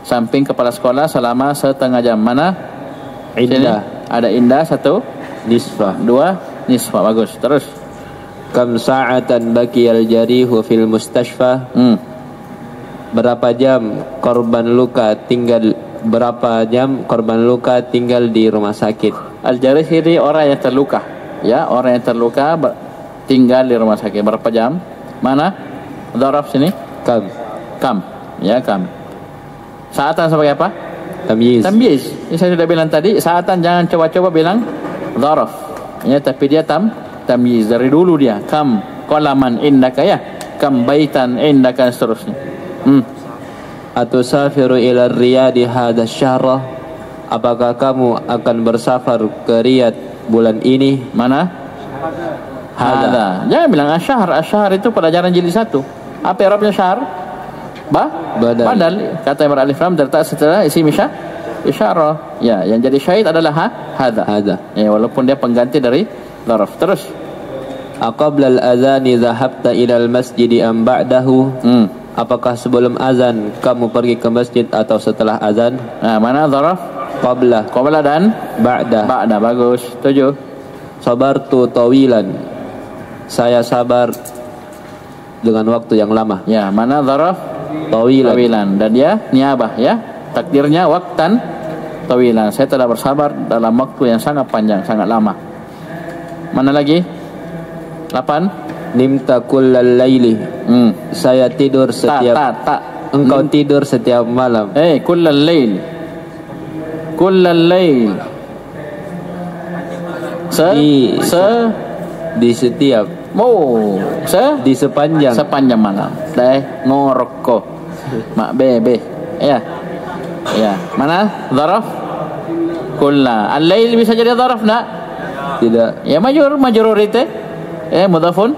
samping kepala sekolah selama setengah jam. Mana? Indah. Ada indah 1, Nisfa. 2, nisfa. Bagus. Terus. Kam sa'atan bakiyal jarihu fil mustashfa. Berapa jam korban luka tinggal di rumah sakit. Al-jarih ini orang yang terluka. Ya, orang yang terluka tinggal di rumah sakit. Berapa jam? Mana? Dharaf sini. Kam. Ya, kam. Saatan sebagai apa? Tamyiz. Ini saya sudah bilang tadi, saatan jangan coba-coba bilang dharaf. Ya, tapi dia tamyiz dari dulu dia. Kam qalaman indaka ya. Kam baitan indaka seterusnya. Atusafiru ila Riyadh hadha syahra. Apakah kamu akan bersafar ke Riyadh bulan ini? Mana? Hada. Jangan bilang asyhar. Asyhar itu pelajaran jilid 1. Apa i'rabnya syahr? Badal. Kata yang beralif lam terletak setelah isim isyarah. Ya, yang jadi syahid adalah hada. Ya, walaupun dia pengganti dari dharaf. Terus. Aqabla al-adhani dhahabta ila al-masjid am ba'dahu? Apakah sebelum azan kamu pergi ke masjid atau setelah azan? Nah, mana dharaf? Qabla dan Ba'da. Bagus. 7. Sabartu tawilan. Saya sabar dengan waktu yang lama. Ya, mana dharaf? Tawilan. Dan dia niabah ya. Takdirnya waktan tawilan. Saya telah bersabar dalam waktu yang sangat panjang, sangat lama. Mana lagi? 8. Nimta kullal laili. Saya tidur setiap Engkau tidur setiap malam. Kullal lail. Di setiap di sepanjang malam. Ngoroko. Mak bebe. Ya. Mana? Dharaf? Kulla. Al-lail bisa jadi dharaf nak? Tidak. Ya, majrurite. Mudhafun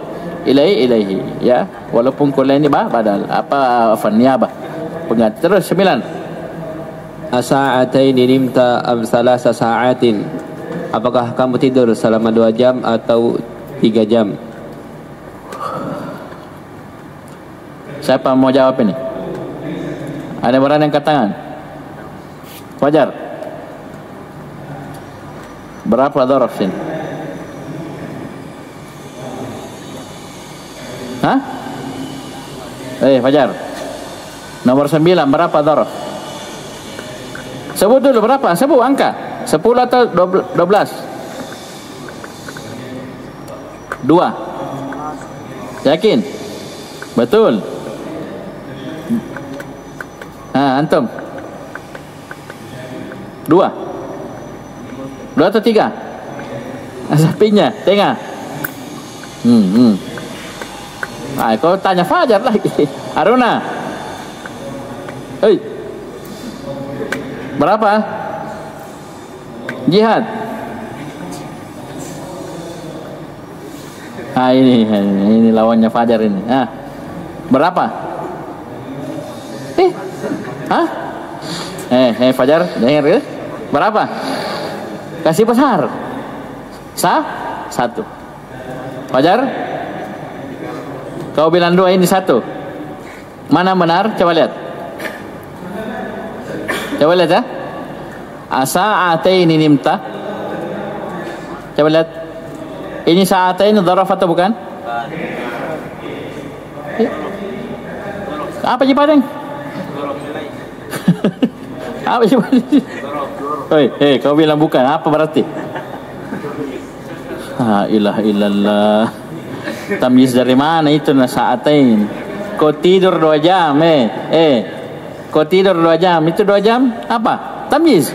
ilaihi. Ya, walaupun kulla ini badal. Niyabah. Pengganti. Terus 9. Asa'ataini nimta am salasa sa'atin. Apakah kamu tidur selama 2 jam atau 3 jam? Siapa mau jawab ini? Ada orang yang angkat tangan? Wajar. Berapa dzaraf sini? Hah? Fajar. Nomor 9 berapa dzaraf? Sebut dulu berapa? Sebut angka. 10 atau 12? 2. Yakin? Betul. Antum. 2. 2 atau 3? Sapinya, tengah. Kau tanya Fajar lagi. Aruna. Berapa? Jihad. Ini lawannya Fajar ini. Berapa? Fajar, dengar ya? Berapa? Kasih besar. 1. Fajar? Kau bilang 2, ini 1. Mana benar? Coba lihat. Coba lihat ya. Asa'ataini nimta. Coba lihat. Ini sa'ataini dzaraf atau bukan? Apa jawabannya? Apa jawabannya? Kau bilang bukan. Apa berarti? La ilaha illallah. Tamyiz dari mana itu sa'atain? Kau tidur 2 jam. Kau tidur 2 jam. Itu 2 jam apa? Tamyiz.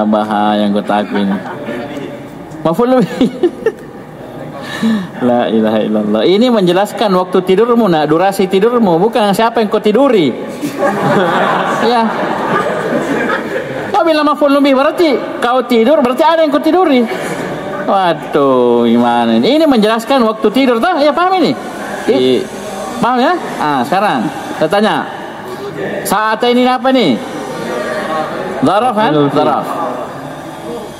Bahaya yang kau takut ini. Maf'ul bih. La ilaha illallah. Ini menjelaskan waktu tidurmu, durasi tidurmu, bukan siapa yang kau tiduri. Ya. Kau bilang maf'ul bih berarti kau tidur, berarti ada yang kau tiduri. Waduh, gimana ini? Ini menjelaskan waktu tidur toh? Ya paham ini? Paham ya? Sekarang saya tanya. Saat ini apa nih? Dzaraf kan? Dzaraf.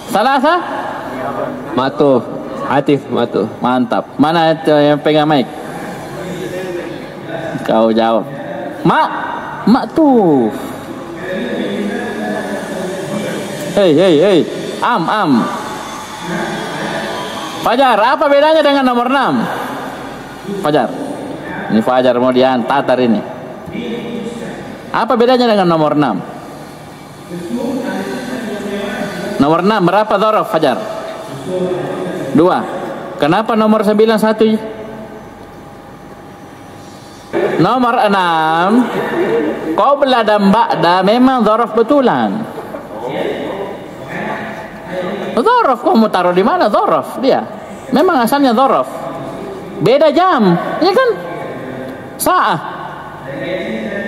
Salasa? Ma'tuf. Atif ma'tuf. Mantap. Mana itu yang pegang mic? Kau jawab. Ma'tuf. Hei. Am. Fajar, apa bedanya dengan nomor 6? Fajar. Ini Fajar mau tatar ini. Apa bedanya dengan nomor 6? Nomor 6 berapa dzaraf Fajar? 2. Kenapa nomor 9 1? Nomor 6 qabla dan ba'da memang dzaraf betulan. Dzaraf kamu taruh di mana dzaraf dia? Memang asalnya dzaraf. Beda jam, ya kan? Sa'ah.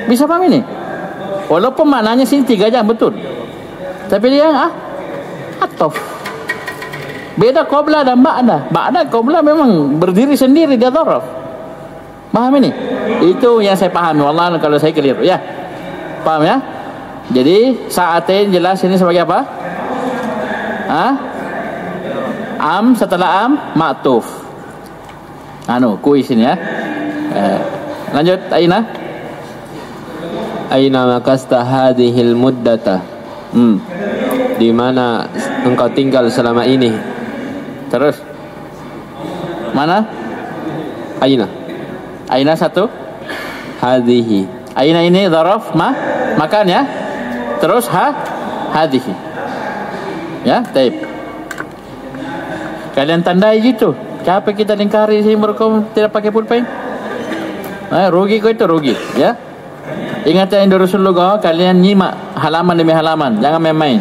Bisa paham ini? Walaupun maknanya sini 3 jam betul. Tapi dia atof. Beda qabla dan ba'da. Ba'da qabla memang berdiri sendiri dia dzaraf. Paham ini? Itu yang saya pahami. Wallahi kalau saya keliru ya. Paham ya? Jadi sa'atain jelas ini sebagai apa? Am setelah am ma'tuf. Kuis ini ya. Lanjut Aina makasta hadhil muddata. Di mana engkau tinggal selama ini? Terus mana? Aina 1. Hadhihi. Aina ini dzaraf makan ya. Terus hadhihi. Ya, taib. Kalian tandai gitu. Capek kita lingkari sih mereka tidak pakai pulpen. Rugi kau itu rugi, ya. Ingat yang Rasulullah, kalian nyimak halaman demi halaman, jangan main-main.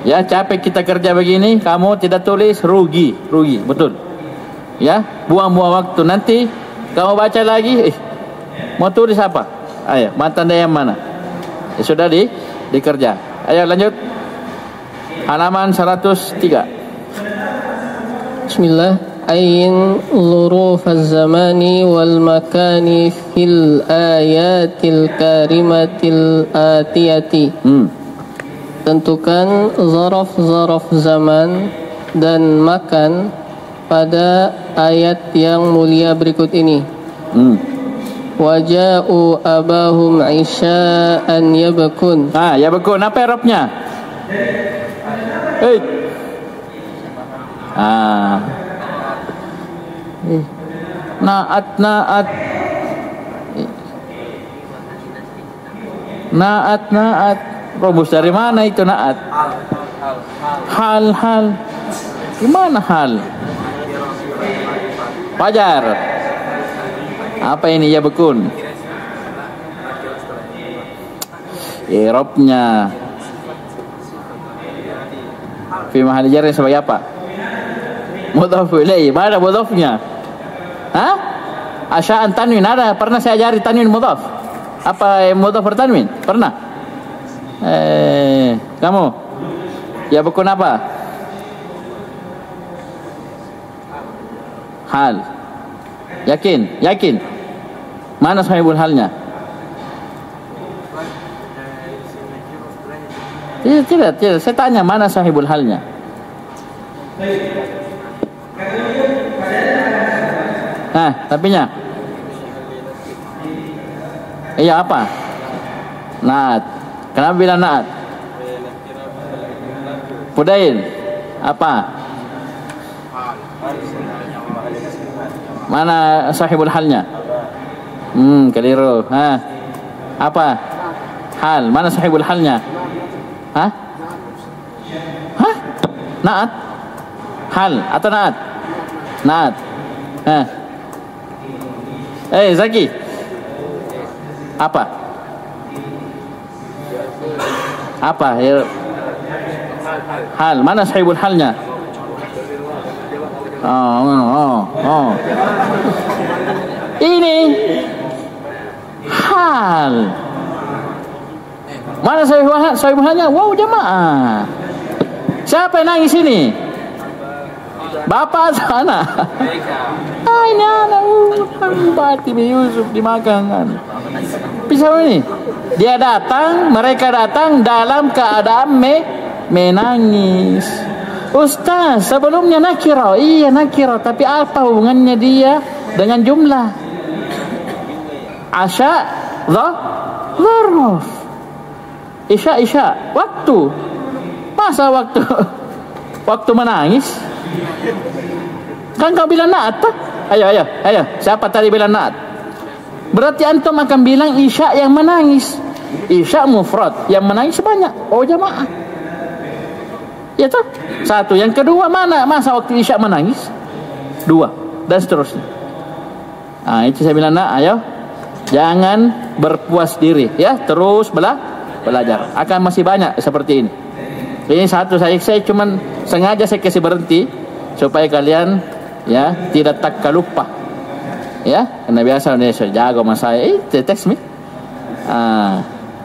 Ya, capek kita kerja begini, kamu tidak tulis rugi, betul. Ya, buang-buang waktu. Nanti kamu baca lagi, mau tulis apa? Ayo, tandai yang mana? Ya, sudah dikerja. Ayo lanjut. Halaman 103. Bismillah. Ain dhuruf az-zamani wal makani fil ayatil karimatil atiyati. Tentukan zaraf zaman dan makan pada ayat yang mulia berikut ini. Waja'u abahum isya'an yabkun. Yabkun apa i'rabnya? Hei. Naat. Rumus dari mana itu naat? Hal. Gimana hal? Fajar. Apa ini ya bekun? I'rabnya fi mahalli jar sebagai apa? Mudhaf ilaih. Mana mudhafnya? Hah? Asya'an tanwin ada? Pernah saya ajari tanwin mudhaf? Apa mudhaf bertanwin? Pernah? Kamu? Ya bekun apa? Hal. Yakin. Mana sahibul halnya? Tidak. Saya tanya mana sahibul halnya? Tapinya? Iya apa? Naat. Kenapa bilang naat? Fudail. Apa? Mana sahibul halnya? Keliru. Apa? Hal. Mana sahibul halnya? Hah? Naat? Hal atau naat? Naat. Zaki. Apa? Hal. Mana sahibul halnya? Ini hal. Mana sahibul halnya? Wow, jamaah. Siapa yang nangis ini? Bapak atau anak? Ini anak. Bati bin Yusuf dimakan kan. Pisau ini. Mereka datang dalam keadaan menangis. Ustaz, sebelumnya nakira. Iya nakira, tapi apa hubungannya dia dengan jumlah? Asya, dzarf. Isya, waktu. Masa waktu menangis? Kan kau bilang naat, tak? Ayo. Siapa tadi bilang naat? Berarti antum akan bilang isya yang menangis. Isya mufrad, yang menangis banyak. Oh jamaah. Ya toh? Satu. Yang kedua mana masa waktu isya menangis? Dua. Dan seterusnya. Itu saya bilang ayo. Jangan berpuas diri. Ya, terus belajar. Akan masih banyak seperti ini. Ini satu saya cuman sengaja saya kasih berhenti supaya kalian ya tidak lupa. Ya, karena biasa Indonesia jago sama saya. Teks mi.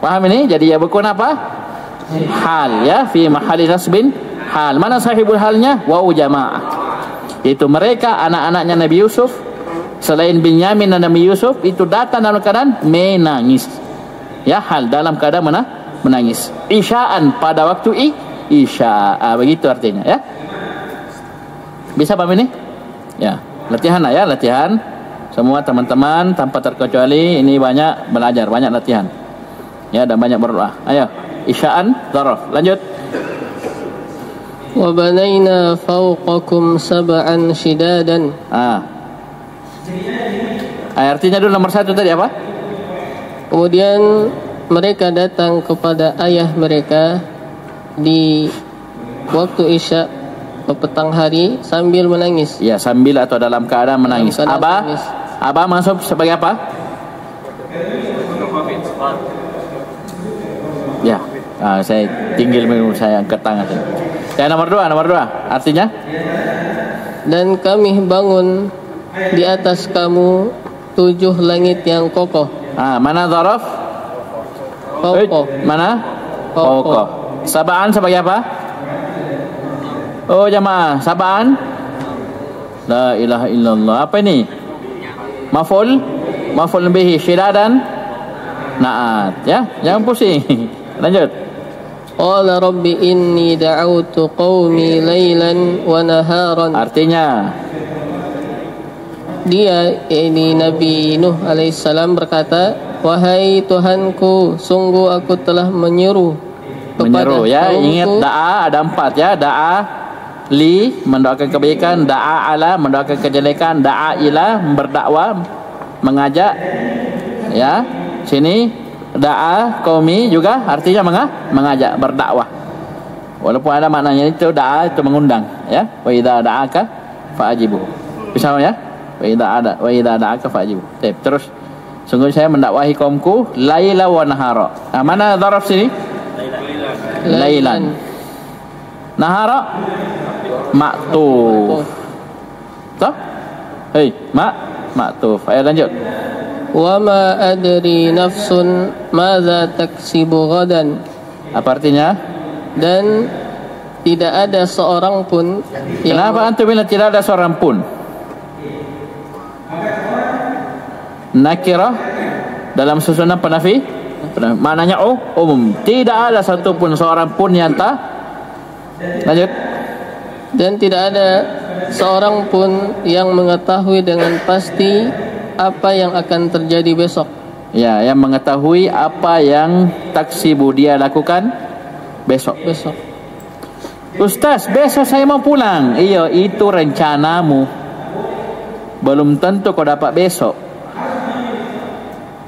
Paham ini? Jadi ya bekun apa? Hal ya, fi mahalli nasbin hal. Mana sahibul halnya? Waw jamaah. Itu mereka anak-anaknya Nabi Yusuf. Selain Binyamin dan Nabi Yusuf itu datang dalam keadaan menangis. Ya, hal dalam keadaan menangis. Isya'an pada waktu isya. Begitu artinya ya. Bisa paham ini? Ya, latihan ya, latihan. Semua teman-teman tanpa terkecuali ini banyak belajar, banyak latihan. Ya, dan banyak berdoa. Ayo, isya'an dzaraf. Lanjut. Wa banaina fawqakum sab'an shidadan. Artinya dulu nomor 1 tadi apa? Kemudian mereka datang kepada ayah mereka di waktu isya petang hari sambil menangis. Ya, sambil atau dalam keadaan menangis. Abah masuk sebagai apa? Ya, saya tinggal minum, saya angkat tangan. Ya, nomor 2 artinya? Dan kami bangun di atas kamu 7 langit yang kokoh. Mana dzaraf? Kokoh. Mana? Kokoh. Sab'an sebagai apa? Oh jamaah, sab'an. La ilaha illallah. Apa ini? Maf'ul bihi syidadan naat ya. Jangan pusing. Lanjut. Qala rabbi inni da'awtu qaumi laylan wa naharan. Artinya dia, ini Nabi Nuh alaihissalam berkata, wahai Tuhanku, sungguh aku telah menyeru menyeru ya. Ingat da'a ada 4 ya. Da'a li mendoakan kebaikan, da'a ala mendoakan kejelekan, da'a ila berdakwah mengajak ya. Sini da'a qaumi juga artinya mengajak berdakwah. Walaupun ada maknanya itu da'a itu mengundang ya. Wa idza da'aka fa'ajibu. Bisa ya? Wa idza da'aka fa'ajibu. Terus sungguh saya mendakwahi kaumku laila wa nahara. Nah, mana dharaf sini? Lailan. Nahara ma'tuf. Toh? Hei, ma'tuf. Ayo lanjut. Wa ma adri nafsun madza taksibu ghadan. Apa artinya? Dan tidak ada seorang pun yang... Kenapa antum bilang tidak ada seorang pun? Nakirah dalam susunan penafi maknanya umum. Tidak ada satu pun seorang pun yang tak. Lanjut. Dan tidak ada seorang pun yang mengetahui dengan pasti apa yang akan terjadi besok. Ya, yang mengetahui apa yang taksibu dia lakukan besok. Ustaz, besok saya mau pulang. Iya, itu rencanamu. Belum tentu kau dapat besok.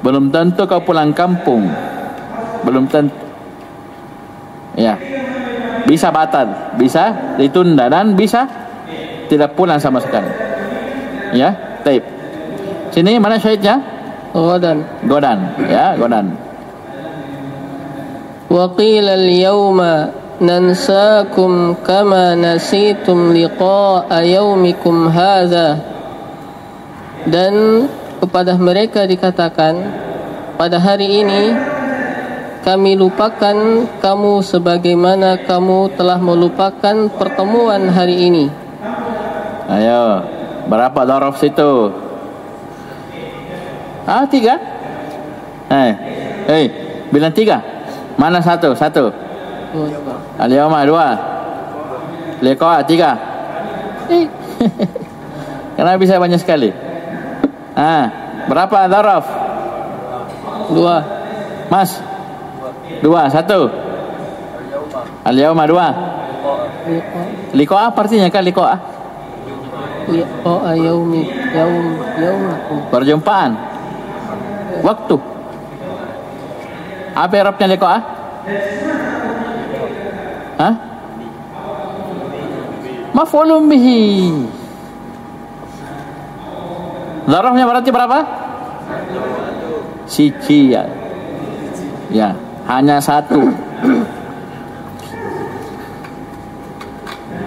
Belum tentu kau pulang kampung. Belum tentu. Ya. Bisa batal, bisa ditunda dan bisa tidak pulang sama sekali. Ya, taib. Sini mana syahidnya? Godan, ya, godan. Wa qila al-yawma nansakum kama nasitum liqa'a yawmikum hadza. Dan kepada mereka dikatakan, pada hari ini kami lupakan kamu sebagaimana kamu telah melupakan pertemuan hari ini. Ayo, berapa dharaf situ? 3. Bilang 3. Mana satu? Al-yawma 2. Liqa 3. Kenapa bisa banyak sekali? Berapa dharaf? 2. Mas? 2, 1. Al-yawma 2. Liqa apa artinya kan liqa? Liqa yaumi yaumakum. Perjumpaan. Waktu. Apa Arabnya liqa? Maf'ulun bihi. Dharafnya berarti berapa? Siji ya. Hanya 1.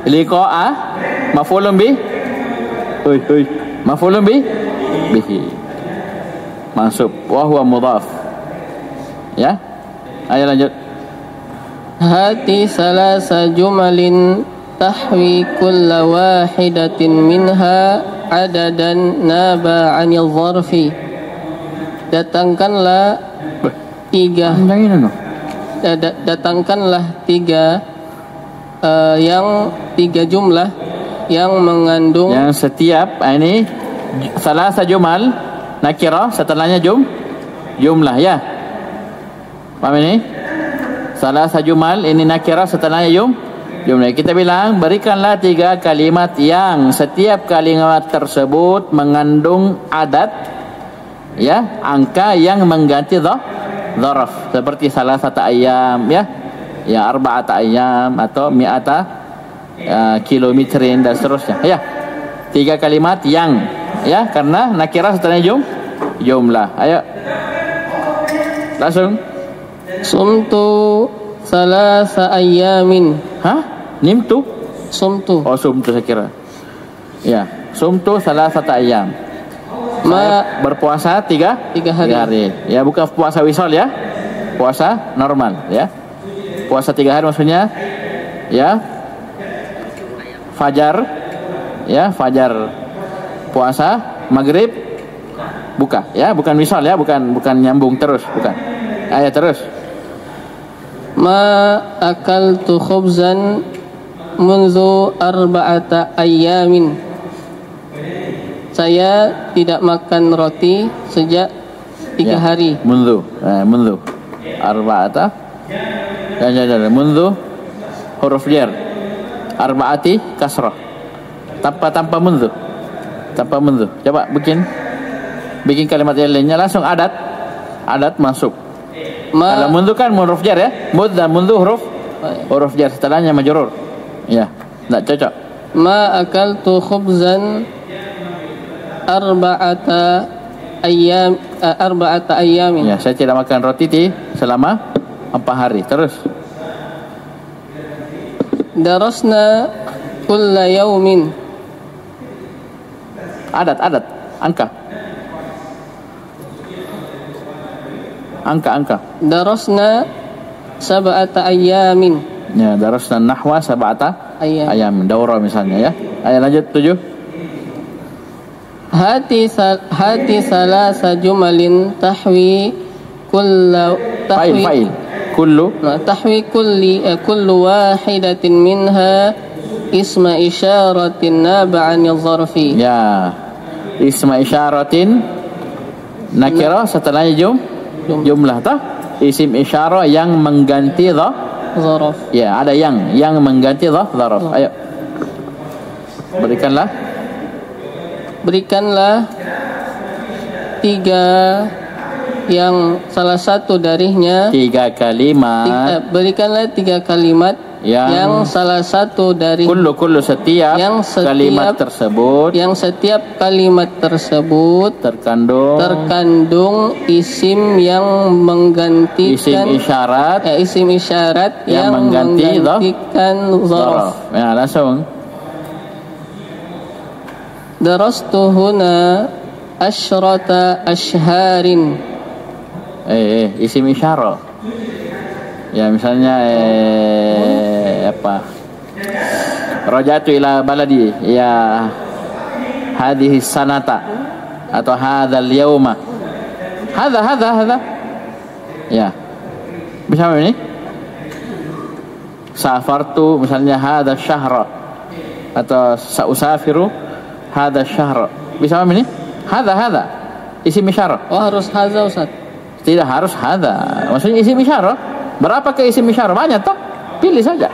Liqa'a maf'ulun bi. Maf'ulun bihi. Mansub wa huwa mudhaf. Ya. Ayo lanjut. Hati salasa jumalin tahwi kulla wahidatin minha adadan naba 'anil dharfi. Datangkanlah 3 yang 3 jumlah yang mengandung yang setiap ini salah jumal nakirah setelahnya jumlah ya. Paham ini? Salah jumal ini nakirah setelahnya jumlah. Kita bilang berikanlah 3 kalimat yang setiap kalimat tersebut mengandung adat ya, angka yang mengganti dharaf seperti salasata ayyam ya, arba'ata ayyam atau mi'ata kilometerin dan seterusnya ya. 3 kalimat yang ya, karena nakirah setelahnya jumlah. Ayo langsung. Sumtu salasa ayyamin. Nimtu? Sumtu. Oh, sumtu saya kira. Ya, sumtu salasata ayyam. Berpuasa 3 hari. Ya, bukan puasa wisol ya. Puasa normal ya. Puasa 3 hari maksudnya ya. Fajar ya, fajar puasa, maghrib buka ya, bukan wisol ya, bukan nyambung terus, bukan. Ayo terus. Ma akaltu khubzan munzu arba'ata ayyamin. Saya tidak makan roti sejak 3 hari. Mundu arba'ata Jangan. Mundu huruf jar. Arba'ati kasrah. Tanpa mundu. Coba bikin kalimat yang lainnya langsung adat masuk. Kalau mundu kan huruf jar ya. Mud dan mundu huruf jar, setelahnya majrur. Ya, enggak cocok. Ma akaltu khubzan arba'ata ayyamin. Ya, saya tidak makan roti selama 4 hari. Terus. Darasna kulla yaumin. Adat, angka. Darasna sab'ata ayyamin. Ya, darasna nahwa sab'ata ayyamin. Daurah misalnya ya. Ayo lanjut 7. Hati salasa jumalin tahwi fa'il. Tahwi kullu wahidatin minha isma isyaratin naba'an zarfi. Ya. Isma isyaratin nakira setelahnya jumlah tah. Isim isyarah yang mengganti zarf. Ya, ada yang mengganti zarf. Ayo. Berikanlah 3 yang salah satu darinya 3 kalimat. Berikanlah 3 kalimat yang salah satu dari kullu setiap kalimat tersebut terkandung isim yang menggantikan isim isyarat yang menggantikan zarf. Ya, langsung. Darastu huna asyrata ashharin. Isim isyarah. Ya, misalnya raja'tu ila baladi ya hadhihi sanata atau hadzal yauma. Hadza. Ya. Bisa ini? Safartu misalnya hadza syahra atau sausafiru hadza syahra. Bisa ini? Hadza. Isim isyarah. Oh, harus hadza, Ustaz. Tidak harus hadza. Maksudnya isim isyarah. Berapa ke isim isyarah? Banyak toh? Pilih saja.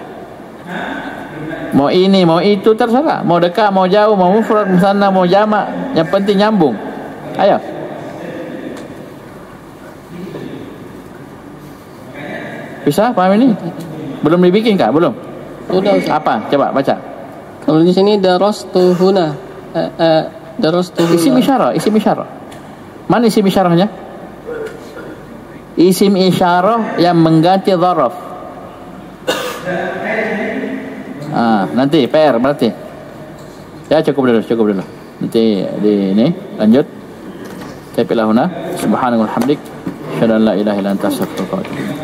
Mau ini, mau itu, terserah. Mau dekat, mau jauh, mau mufrad, musanna, mau jamak. Yang penting nyambung. Ayo. Bisa paham ini? Belum dibikin kah? Belum? Sudah, Ustaz. Apa? Coba baca. Kalau di sini darastu huna. Darastu huna. Isim isyarah. Mana isim isyarahnya? Isim isyarah yang mengganti zaraf. Nanti PR berarti. Ya, cukup dulu. Nanti di ini lanjut. Tapi lahuna subhanallah hamdik. Syada la ilaha illa anta astaghfiruka wa atubu ilaik.